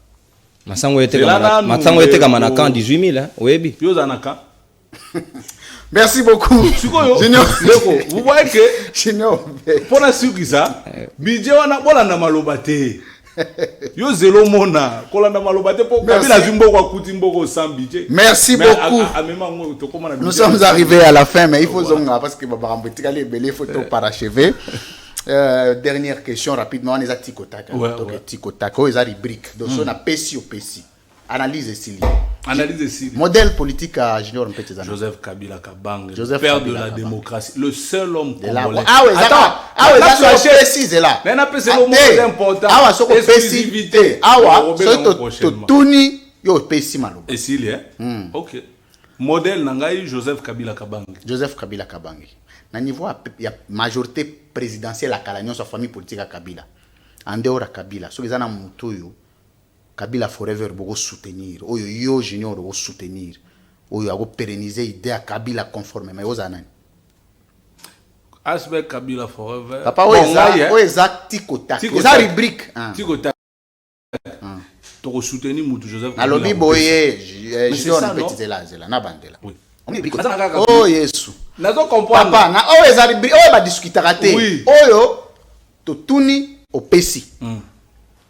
S3: Masango était comme na kan 18 000 hein, oyebi.
S2: Yo zanaka.
S1: Merci beaucoup.
S2: Junior, vous voyez que Junior, pour la suite ça, budget wana bolanda maloba te. Yo zelo mona, kolanda maloba te pour Kabila zimbo kwa kutimbo ko sans budget.
S1: Merci beaucoup. Nous sommes arrivés à la fin mais il faut zonga parce que baba rambetika les belles photos parachever. Dernière question rapidement, on est à Tikotaka. Donc Tikotaka, ils ont rubrique. Donc on a PSI au PSI. Analyse ici.
S2: Analyse ici.
S1: Modèle politique à Junior Mpete Zana.
S2: Joseph Kabila Kabang,
S1: Joseph
S2: père
S1: Kabila
S2: de la
S1: Kabang.
S2: démocratie, le seul homme
S1: De là,
S2: congolais.
S1: ah oui, ça précise là.
S2: Mais c'est le mot important.
S1: Ah ouais, ce qu'on
S2: exclusivité.
S1: Ah ouais, ce que Tony yo pesi malo.
S2: Et s'il est. OK. Modèle nangai Joseph Kabila Kabang.
S1: Joseph Kabila Kabangi. Na niveau ya majorité présidentielle à Kalanyo sa famille politique à Kabila. En dehors à Kabila, so ezana mutoyo Kabila forever bogo soutenir. Oyo yo junior bogo soutenir. Oyo ago pérenniser idée à Kabila conformément ozana.
S2: Asbel Kabila forever.
S1: Papa o exact tikota. Eza rubrique.
S2: Tikota. To soutenir mutu Joseph
S1: Kabila. Alobi boye junior petit là na bandela.
S2: Oui.
S1: Oh Yesu.
S2: Nazo comprendre.
S1: Papa na o eza rubrique o ba discuter raté. Oyo to tuni opesi.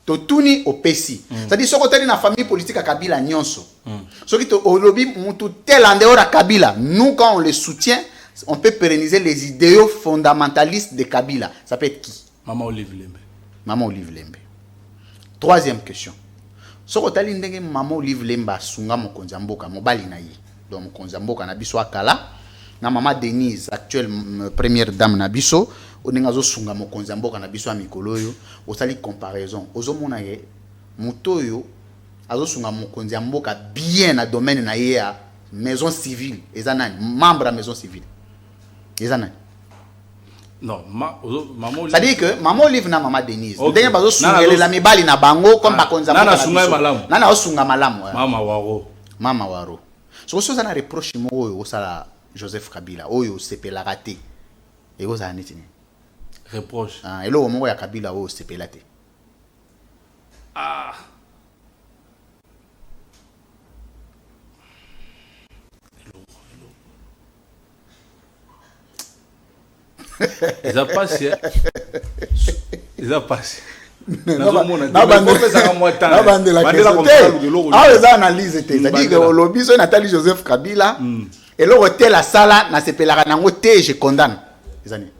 S1: Totuni opesi. C'est-à-dire ce côté na famille politique à Kabila nyonso. Ce qui to olobi mutu tel en dehors à Kabila, nous quand on le soutient, on peut pérenniser les idéaux fondamentalistes de Kabila. Ça peut être qui?
S2: Maman Olive Lembe.
S1: Maman Olive Lembe. Troisième question. Ce côté ndenge Maman Olive Lembe sunga mokonzi mboka mobali na ye. Donc mokonzi mboka na biso akala na Maman Denise, actuelle première dame na biso. Oninga zo sunga mokonzi mboka na biso amikolo yo osali comparaison ozomona ye mutoyo azo sunga mokonzi mboka bien na domaine na ye ya maison civile ezanani membre à maison civile ezanani
S2: non maman
S1: c'est-à-dire que maman Olive na Maman Denise ndenge bazo sungelela mibali na bango comme bakonzi mboka
S2: nana sunga malamu
S1: nana osunga malamu
S2: mama waro
S1: so so na reproche mo oyo osala Joseph Kabila oyo sepela raté et ozana nitini
S2: reproche.
S1: Et là, au moment où il y a Kabila, c'est pélaté.
S2: Ah. Ils ont passé. Ils ont passé.
S1: Analyse c'est-à-dire que lobby so Nathalie Joseph Kabila et là hôtel la sala na sepelaka nango te je condamne les années.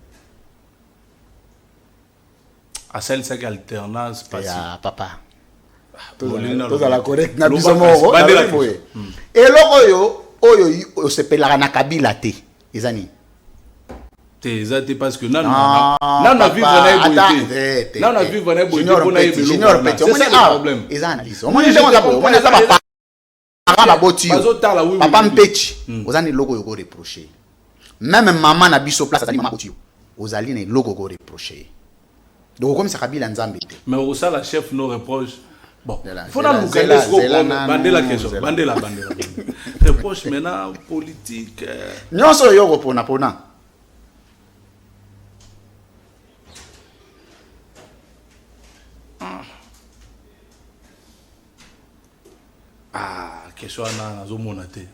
S2: À celle qui alternance passive.
S1: Papa. Tous à la correcte na biso moko. Et logo oyo sepelaka na Kabila te ezani.
S2: Te parce que nana vivre na eboité. Nana vivre na eboité pour na yebelo.
S1: Junior Petit. C'est ça le problème. Ezani. On est déjà on est ça papa boti. Papa Mpechi. Ozani logo yoko reprocher. Même maman na biso place azali maman boti. Ozali ne logo go reprocher. Donc comme ça Kabila nzambe te.
S2: Mais au ça la chef nous reproche. Bon, faut nous bander la question. Bander la. Reproche maintenant politique.
S1: Nyonso yoko pona.
S2: Question na zo monate.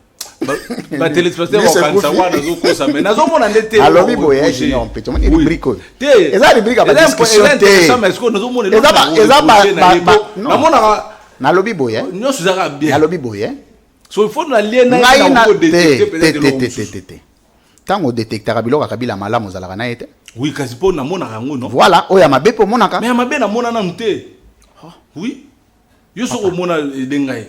S2: Ba téléspectateur va savoir nazo kosa mais nazo monate te.
S1: Alors bi boye junior Petit. On est rubrique. Te. Eza rubrique ba discussion te.
S2: Ça mais est-ce que nazo monate.
S1: Eza ba
S2: na mona
S1: na lobby boye.
S2: Nyonso zaka bien.
S1: Na lobby boye.
S2: So il faut na lien na ko détecter
S1: peut-être. Tant on détectera biloko Kabila malamu zalaka na ete.
S2: Oui, kasi po na mona rango non.
S1: Voilà, oya mabe po monaka.
S2: Mais mabe na mona na mte. Oui. Yo so ko mona edengai.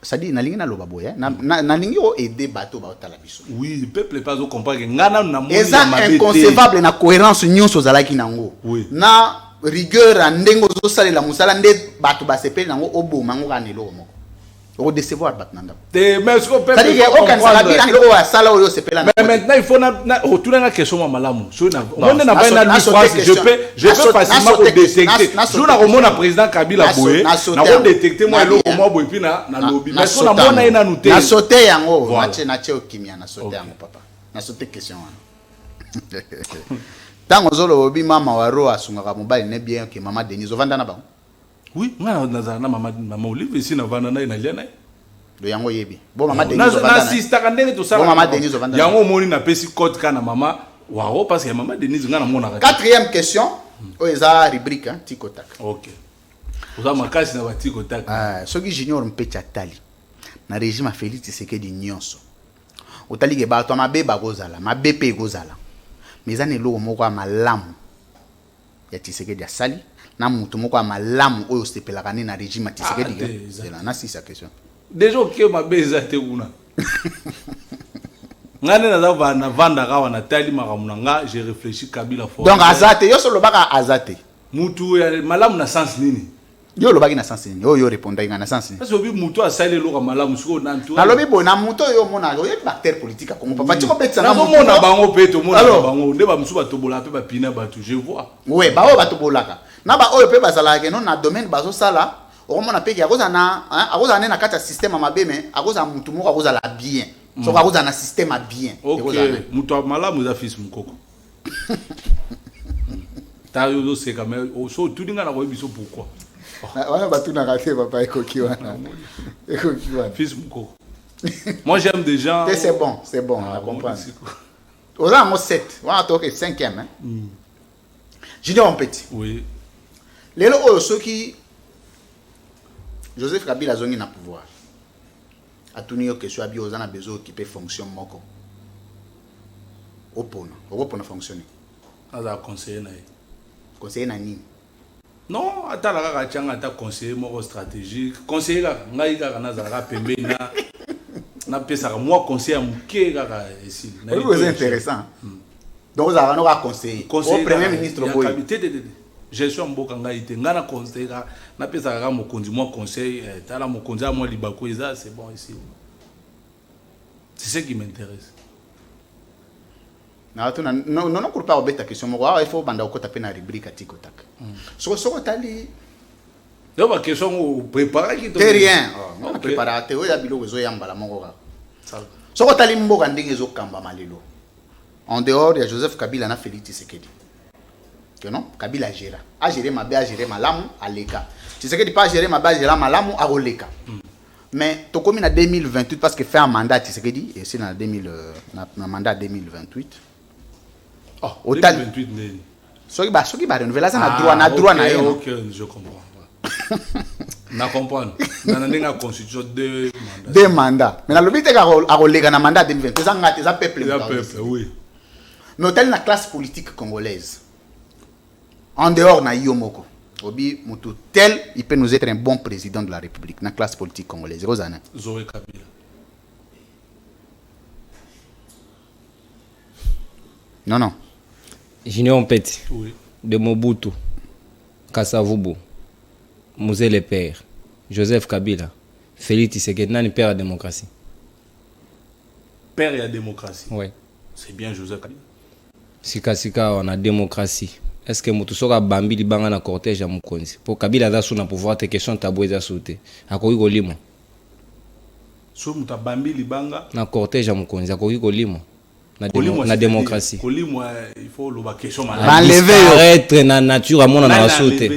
S1: C'est-à-dire na lingi na loba boya na lingi o aider bateau ba otala biso.
S2: Oui, le peuple pas comprendre ngana na mona
S1: eza inconcevable na cohérence nyonso zalaki nango. Na rigueur ndengo zo salela musala nde bato ba sepeli nango oboma ngo kana eloko moko. Au décevoir batnanda.
S2: Mais est-ce qu'on peut
S1: c'est-à-dire aucun salaire il doit sala oyo sepela.
S2: Mais maintenant il faut na retourner la question malamu. So na on na ba na lui phrase je peux facilement détecter. Je na remona président Kabila boye na ko détecter moi eloko mo boye puis na lobby. Mais so na mona ina nous te.
S1: Na sauter yango na che okimia na sauter yango papa. Na sauter question wana. Tango zolo obi mama waro asungaka mobali ne bien que Maman Denise ovanda na ba.
S2: Oui, na maman Olive ici na vana na liana.
S1: Do yango yebi. Bo Maman Denise ovanda.
S2: Na sister kandenge to sala.
S1: Bo Maman Denise ovanda.
S2: Yango moni na pesi code kana maman wao parce que Maman Denise ngana mona.
S1: Quatrième question. Oeza rubrique hein, tikotak.
S2: OK. Oza makasi na batikotak.
S1: Soki Junior Mpete atali. Na régime Félix Tshisekedi nyonso. Otali ke bato mabe bagozala, mabe pe gozala. Mezane lo moko malamu. Ya Tshisekedi asali. Na mutu moko malamu oyo sepelaka na régime Tshisekedi. C'est là na si sa question.
S2: déjà ok ma beza te kuna ngane na za na vanda kawa na tali makamuna nga j'ai réfléchi Kabila fort
S1: donc azate yo solo baka azate
S2: mutu ya malamu na sens nini
S1: yo lo baki na sens ni yo répondre nga na sens ni
S2: parce que obi mutu asali lo malamu siko na ntu
S1: na lobi bo na muto yo mona yo acteur politique ko papa tiko betsa
S2: na mona bango peto mona bango nde ba musuba tobola pe ba pina batu je vois
S1: ouais ba o ba tobolaka na ba oyo pe bazala ke non na domaine bazo sala o mona pe ki akoza na kata système amabe me akoza mutu moko akoza la bien so akoza na système a bien
S2: ok mutu malamu za fils mukoko ta yo c'est quand même so tout dinga na ko biso pourquoi
S1: wana batu na raté papa ekokiwana
S2: fils mukoko moi j'aime des gens
S1: c'est bon on comprend aux ans 7 on a toqué 5e hein Junior Petit
S2: oui
S1: lelo oyo soki Joseph Kabila zongi na pouvoir atuni yo question abi ozana besoin occuper fonction moko opona fonctionner
S2: aza conseiller
S1: na nini
S2: non atala kaka tianga ata conseiller moko stratégique conseiller kaka ngai kaka nazalaka pembeni na pesaka moi conseiller muke kaka ici
S1: c'est intéressant donc ozalaka no ka conseiller au premier ministre boy
S2: gestion mboka ngai te ngana conseiller na pesaka kaka mokonzi moi conseil tala mokonzi a moi libako eza c'est bon ici c'est ce qui m'intéresse
S1: non pour pas obeta question moko il faut banda ko taper na rubrique tiko tak so tali
S2: yo ba question o préparer ki to
S1: rien on préparer te o ya biloko zo yambala moko ka so ko tali mboka ndenge zo kamba malelo en dehors de Joseph Kabila na Félix Tshisekedi que non Kabila a géré malamu aleka Tshisekedi pas géré ma base malamu a roleka mais to comme na 2028 parce que fait un mandat Tshisekedi et c'est na 2000 na mandat 2028
S2: au 2028
S1: soki ba renouveler ça na droit na yo
S2: OK je comprends na comprendre na ndinga constitution
S1: deux mandats mais na lobite ka a roleka na mandat 2028 ça ngate ça peuple
S2: oui
S1: mais hôtel la classe politique congolaise en dehors na yomoko obi mutu tel il peut nous être un bon président de la République na classe politique congolaise Rosana
S2: Zoé Kabila
S3: non Junior Petit
S2: oui
S3: de Mobutu Kasavubu Mosé le père Joseph Kabila Félix Tshisekedi nani père de la démocratie
S2: père de la démocratie
S3: oui
S2: c'est bien Joseph Kabila
S3: sika on a démocratie est-ce que mutu soka bambi libanga na cortège ya mukonzi pour Kabila za suna pouvoir te question tabou za sauter akoki kolima
S2: so muta bambi libanga
S3: na cortège ya mukonzi akoki kolima na démocratie
S2: kolima il faut lo ba question
S1: malade enlever
S3: être na nature amona na sauter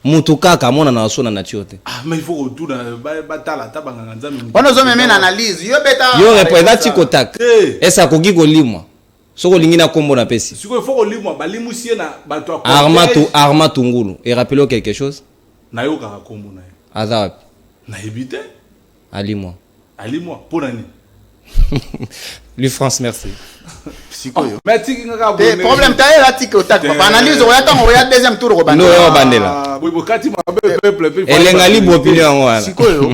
S3: mutu kaka amona na so na nature te
S2: mais il faut retourner batala tabanga nzambe
S1: on zo même analyse yo beta
S3: yo représente tikotak est-ce akoki kolima soko lingi na kombo na pesi
S2: siko faut limwa balimusie na bato
S3: Arma Tungulu et rappelez quelque chose
S2: na yo kaka kombo na
S3: azap
S2: na ebite
S3: alimwa
S2: pour nani
S3: lui France merci
S1: siko yo
S2: merci ngaka
S1: bonne problème ta la tikotak ba analyse o yata o ya deuxième tour ko bandela
S3: no yo bandela
S2: oui bokati mabe peuple
S3: elenga libre opinion wana
S1: siko yo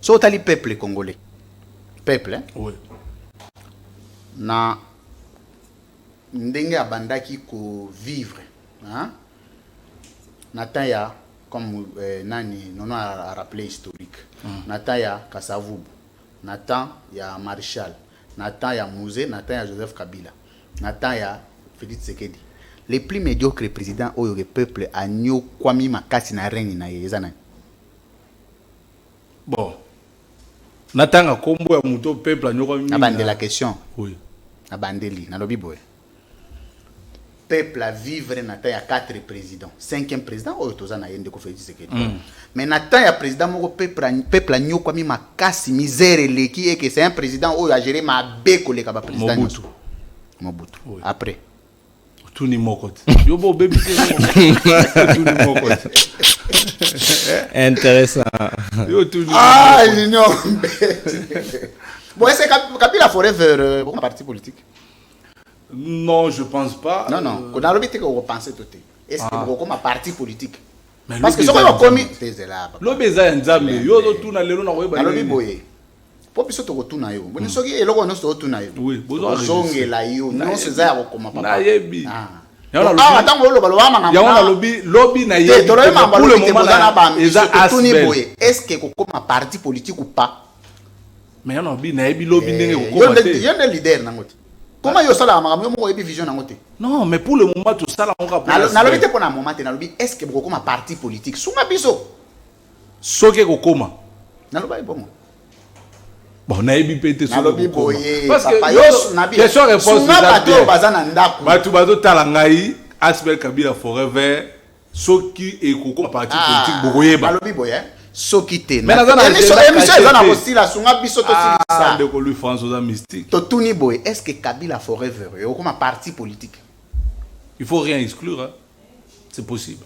S1: so tali peuple congolais peuple
S2: oui
S1: na ndenge abandaki ko vivre hein na taya comme nani nono a rappelé historique na taya Kasavubu na temps ya Marshal na temps ya Mouze na temps ya Joseph Kabila na temps ya Félix Tshisekedi les plus médiocres présidents oyo le peuple a nyo kwami makasi na règne na yezana
S2: bon natanga kombo ya muto peuple anyoko
S1: na bande la question
S2: oui
S1: na bandeli na lobi boy peuple a vivre na ta ya 4 présidents 5e président oyo tozana yende ko Félix Tshisekedi mais na ta ya président moko peuple a nyoko mi makasi misère leki et que c'est un président oyo a géré ma be ko leka ba président Mobutu oui. Après
S2: tout ni mokot yo bo baby tout ni mokot
S3: intéressant
S2: yo tout ni
S1: Junior bon est-ce que Kabila forever pour un parti politique
S2: non je pense pas
S1: non on a l'habitude qu'on pense tout est-ce que comme un parti politique
S2: Mais
S1: parce que
S2: lobby
S1: ce
S2: eza
S1: qu'on a commis c'est là
S2: lobby eza ya nzambe yo ozotuna lelo na koyeba
S1: alobi boye po biso tokotuna yo boni soki eloko nyonso tokotuna yo
S2: Oui, bozo
S1: ozongela yo nyonso eza ya kokoma papa
S2: nayebi
S1: awa ntango oloba loba makambo
S2: yango na lobi na ye
S1: tolobi makambo
S2: pour le
S1: alobi te
S2: moment
S1: boza na baambition
S2: eza
S1: totuni
S2: asbel
S1: boye est-ce que kokoma parti politique ou pas
S2: mais yango na nayebi lobi ndenge
S1: yo
S2: kokoma te
S1: nde leader nango te comment yo osalaka makambo yo moko oyebi vision nango te
S2: non mais pour le moment tosala ngo ka
S1: nalobi te mpona moment te nalobi est-ce que bokokoma parti politique sunga biso
S2: soki ekokoma
S1: naloba ebongo
S2: bon nayebi mpe te
S1: nalobi boye
S2: parce
S1: papa
S2: que
S1: yo na bi
S2: question réponse
S1: sunga bato oyo baza na ndako
S2: bato bazotala ngai asbel kabila forever soki ekokoma parti politique bokoyeba
S1: nalobi boye soki te
S2: Mais naza na
S1: émission
S2: agenda
S1: eza na
S2: caché te.
S1: kosila sunga biso tosilisa
S2: ndeko lui france oza mystique
S1: totuni boye est-ce que kabila forever ekokoma parti politique
S2: il faut rien exclure hein. C'est possible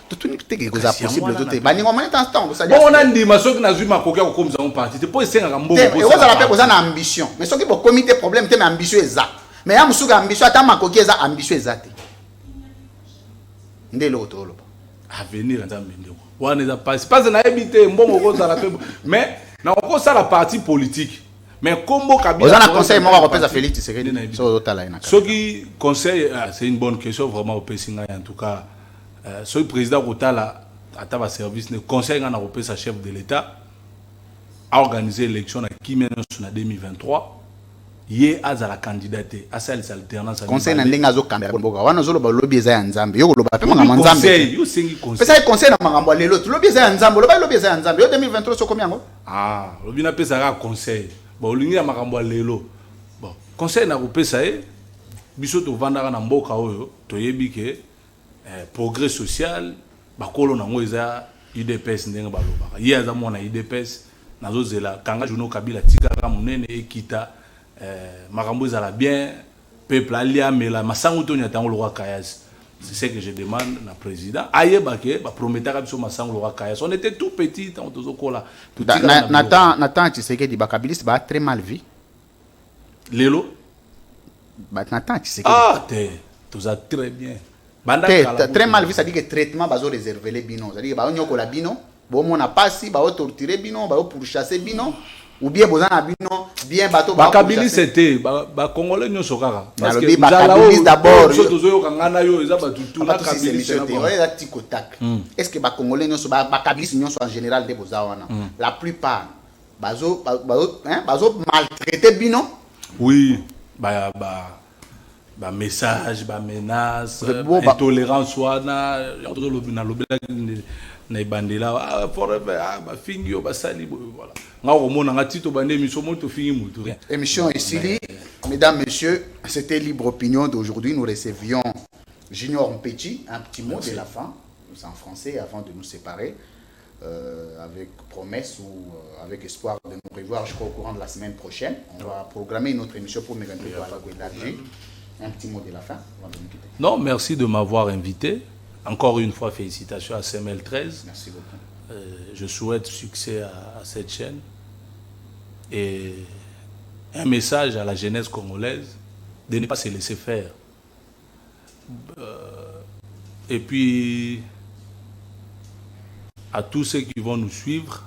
S1: totuni teke koza
S2: Kasi
S1: possible
S2: yango
S1: to te
S2: wana
S1: baningo moni tan temps ça
S2: bon on a ndima soki nazwi makoki ya kokomisa ngo parti te mpo esengaka mbongo
S1: ekozala mpe koza na ambition mais soki bokomi te problème te mais ambition eza mais ya mosuku ambition ata makoki eza ambition eza te nde eloko toloba
S2: avenir nzambe ndeko wana eza pasi nayebi te mbongo okozala mpe mais nakokosala parti politique mais kombo kabila
S1: oza na conseil moko akopesa Félix Tshisekedi
S2: Nde
S1: soki ozotala ye na
S2: soki conseil c'est une bonne question vraiment opesi ngai en tout cas soki président kotala ata baservice ne conseil ngai nakopesa chef de l'état aorganiser élection na kimia nyonso na 2023 ye azala candidat te asalisa alternance
S1: conseil na ndenge azokambela mboka wana ozoloba lobi eza ya nzambe yo koloba mpe makambo ya nzambe
S2: conseil yo sengi conseil
S1: pesa ye conseil na makambo ya lelo lobi eza ya nzambe oloba lobi eza ya nzambe yo 2023 sokomi yango
S2: lobi napesaka conseil bon olingi ya makambo ya lelo bon conseil nakopesa ye biso tovandaka na mboka oyo toyebi ke progrès social bakolo nango eza UDPS ndenge balobaka ye aza mwana UDPS nazozela kanga journaux kabila tikaka monene ekita makambo ezala bien peuple alia mela masango to nyatango lokwa kayas c'est ce que je demande na président ayeba ke ba prometaka biso masango lokwa kayas on était tout petit tant tozokola
S1: Nathan Tshisekedi bakabiliste ba très mal vu
S2: lelo
S1: Nathan Tshisekedi
S2: te toza très bien
S1: très mal vu, ça dit que traitement bazo réservé les bino, ça dit que ba onyo kola bino, bo mona pasi, ba o torturer bino, ba o pourchasser bino, ou bien bozana bino, bien bateau
S2: ba kabili c'était ba congolais nyo sokaka
S1: parce que ba kabili d'abord
S2: so tozo yo kangana yo eza ba tutu na kabili
S1: c'est la tikotak. Est-ce que ba congolais nyo so ba kabili nyo so en général de bozawana, la plupart bazo maltraiter bino.
S2: Oui, ba message, ba menace, intolérance wana, na lobela na ibandela forever ba fingi yo ba sali voilà. Nga komona nga tito bande émission moto fingi mutu.
S1: Émission ici, mesdames, messieurs, c'était Libre Opinion d'aujourd'hui. Nous recevions Junior Mpeti, un petit mot de la fin, en français, avant de nous séparer, avec promesse ou avec espoir de nous revoir, je crois, au courant de la semaine prochaine. On va programmer une autre émission pour Mégantou élargir. Un petit mot de la fin avant de nous quitter.
S2: Non, merci de m'avoir invité. Encore une fois, félicitations à CML13.
S1: Merci beaucoup.
S2: Je souhaite succès à cette chaîne. Et un message à la jeunesse congolaise de ne pas se laisser faire. Et puis, à tous ceux qui vont nous suivre,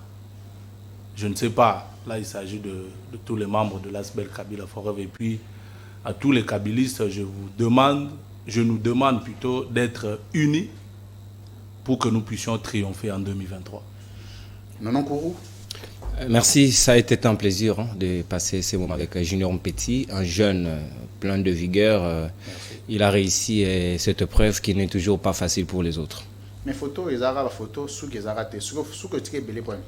S2: je ne sais pas, là il s'agit de tous les membres de l'Asbel Kabila Forever, et puis à tous les kabylistes, je nous demande plutôt d'être unis pour que nous puissions triompher en 2023.
S1: Nonon Kourou.
S3: Merci, ça a été un plaisir de passer ces moments avec Junior Mpeti, un jeune plein de vigueur. Il a réussi cette preuve qui n'est toujours pas facile pour les autres.
S1: Mes photos, ils ont la photo sous que tu es belé point.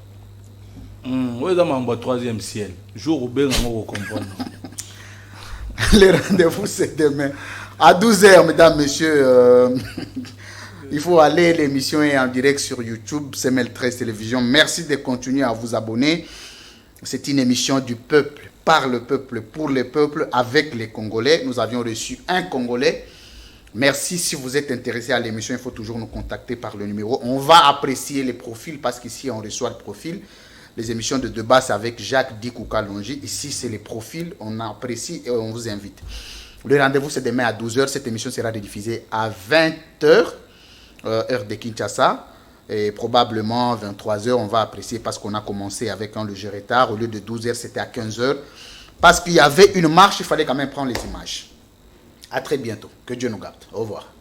S2: Oui, dans mon troisième ciel. Jour où bien on comprend.
S1: Les rendez-vous, c'est demain. À 12h, mesdames, messieurs. Il faut aller, l'émission est en direct sur YouTube, CML13 Télévision. Merci de continuer à vous abonner. C'est une émission du peuple, par le peuple, pour le peuple, avec les Congolais. Nous avions reçu un Congolais. Merci. Si vous êtes intéressé à l'émission, il faut toujours nous contacter par le numéro. On va apprécier les profils parce qu'ici, on reçoit le profil. Les émissions de débat, c'est avec Jacques Dikouka Longi. Ici, c'est les profils. On apprécie et on vous invite. Le rendez-vous, c'est demain à 12h. Cette émission sera rediffusée à 20h. heure de Kinshasa. Et probablement 23h, on va apprécier parce qu'on a commencé avec un léger retard. Au lieu de 12h, c'était à 15h. Parce qu'il y avait une marche, il fallait quand même prendre les images. À très bientôt. Que Dieu nous garde. Au revoir.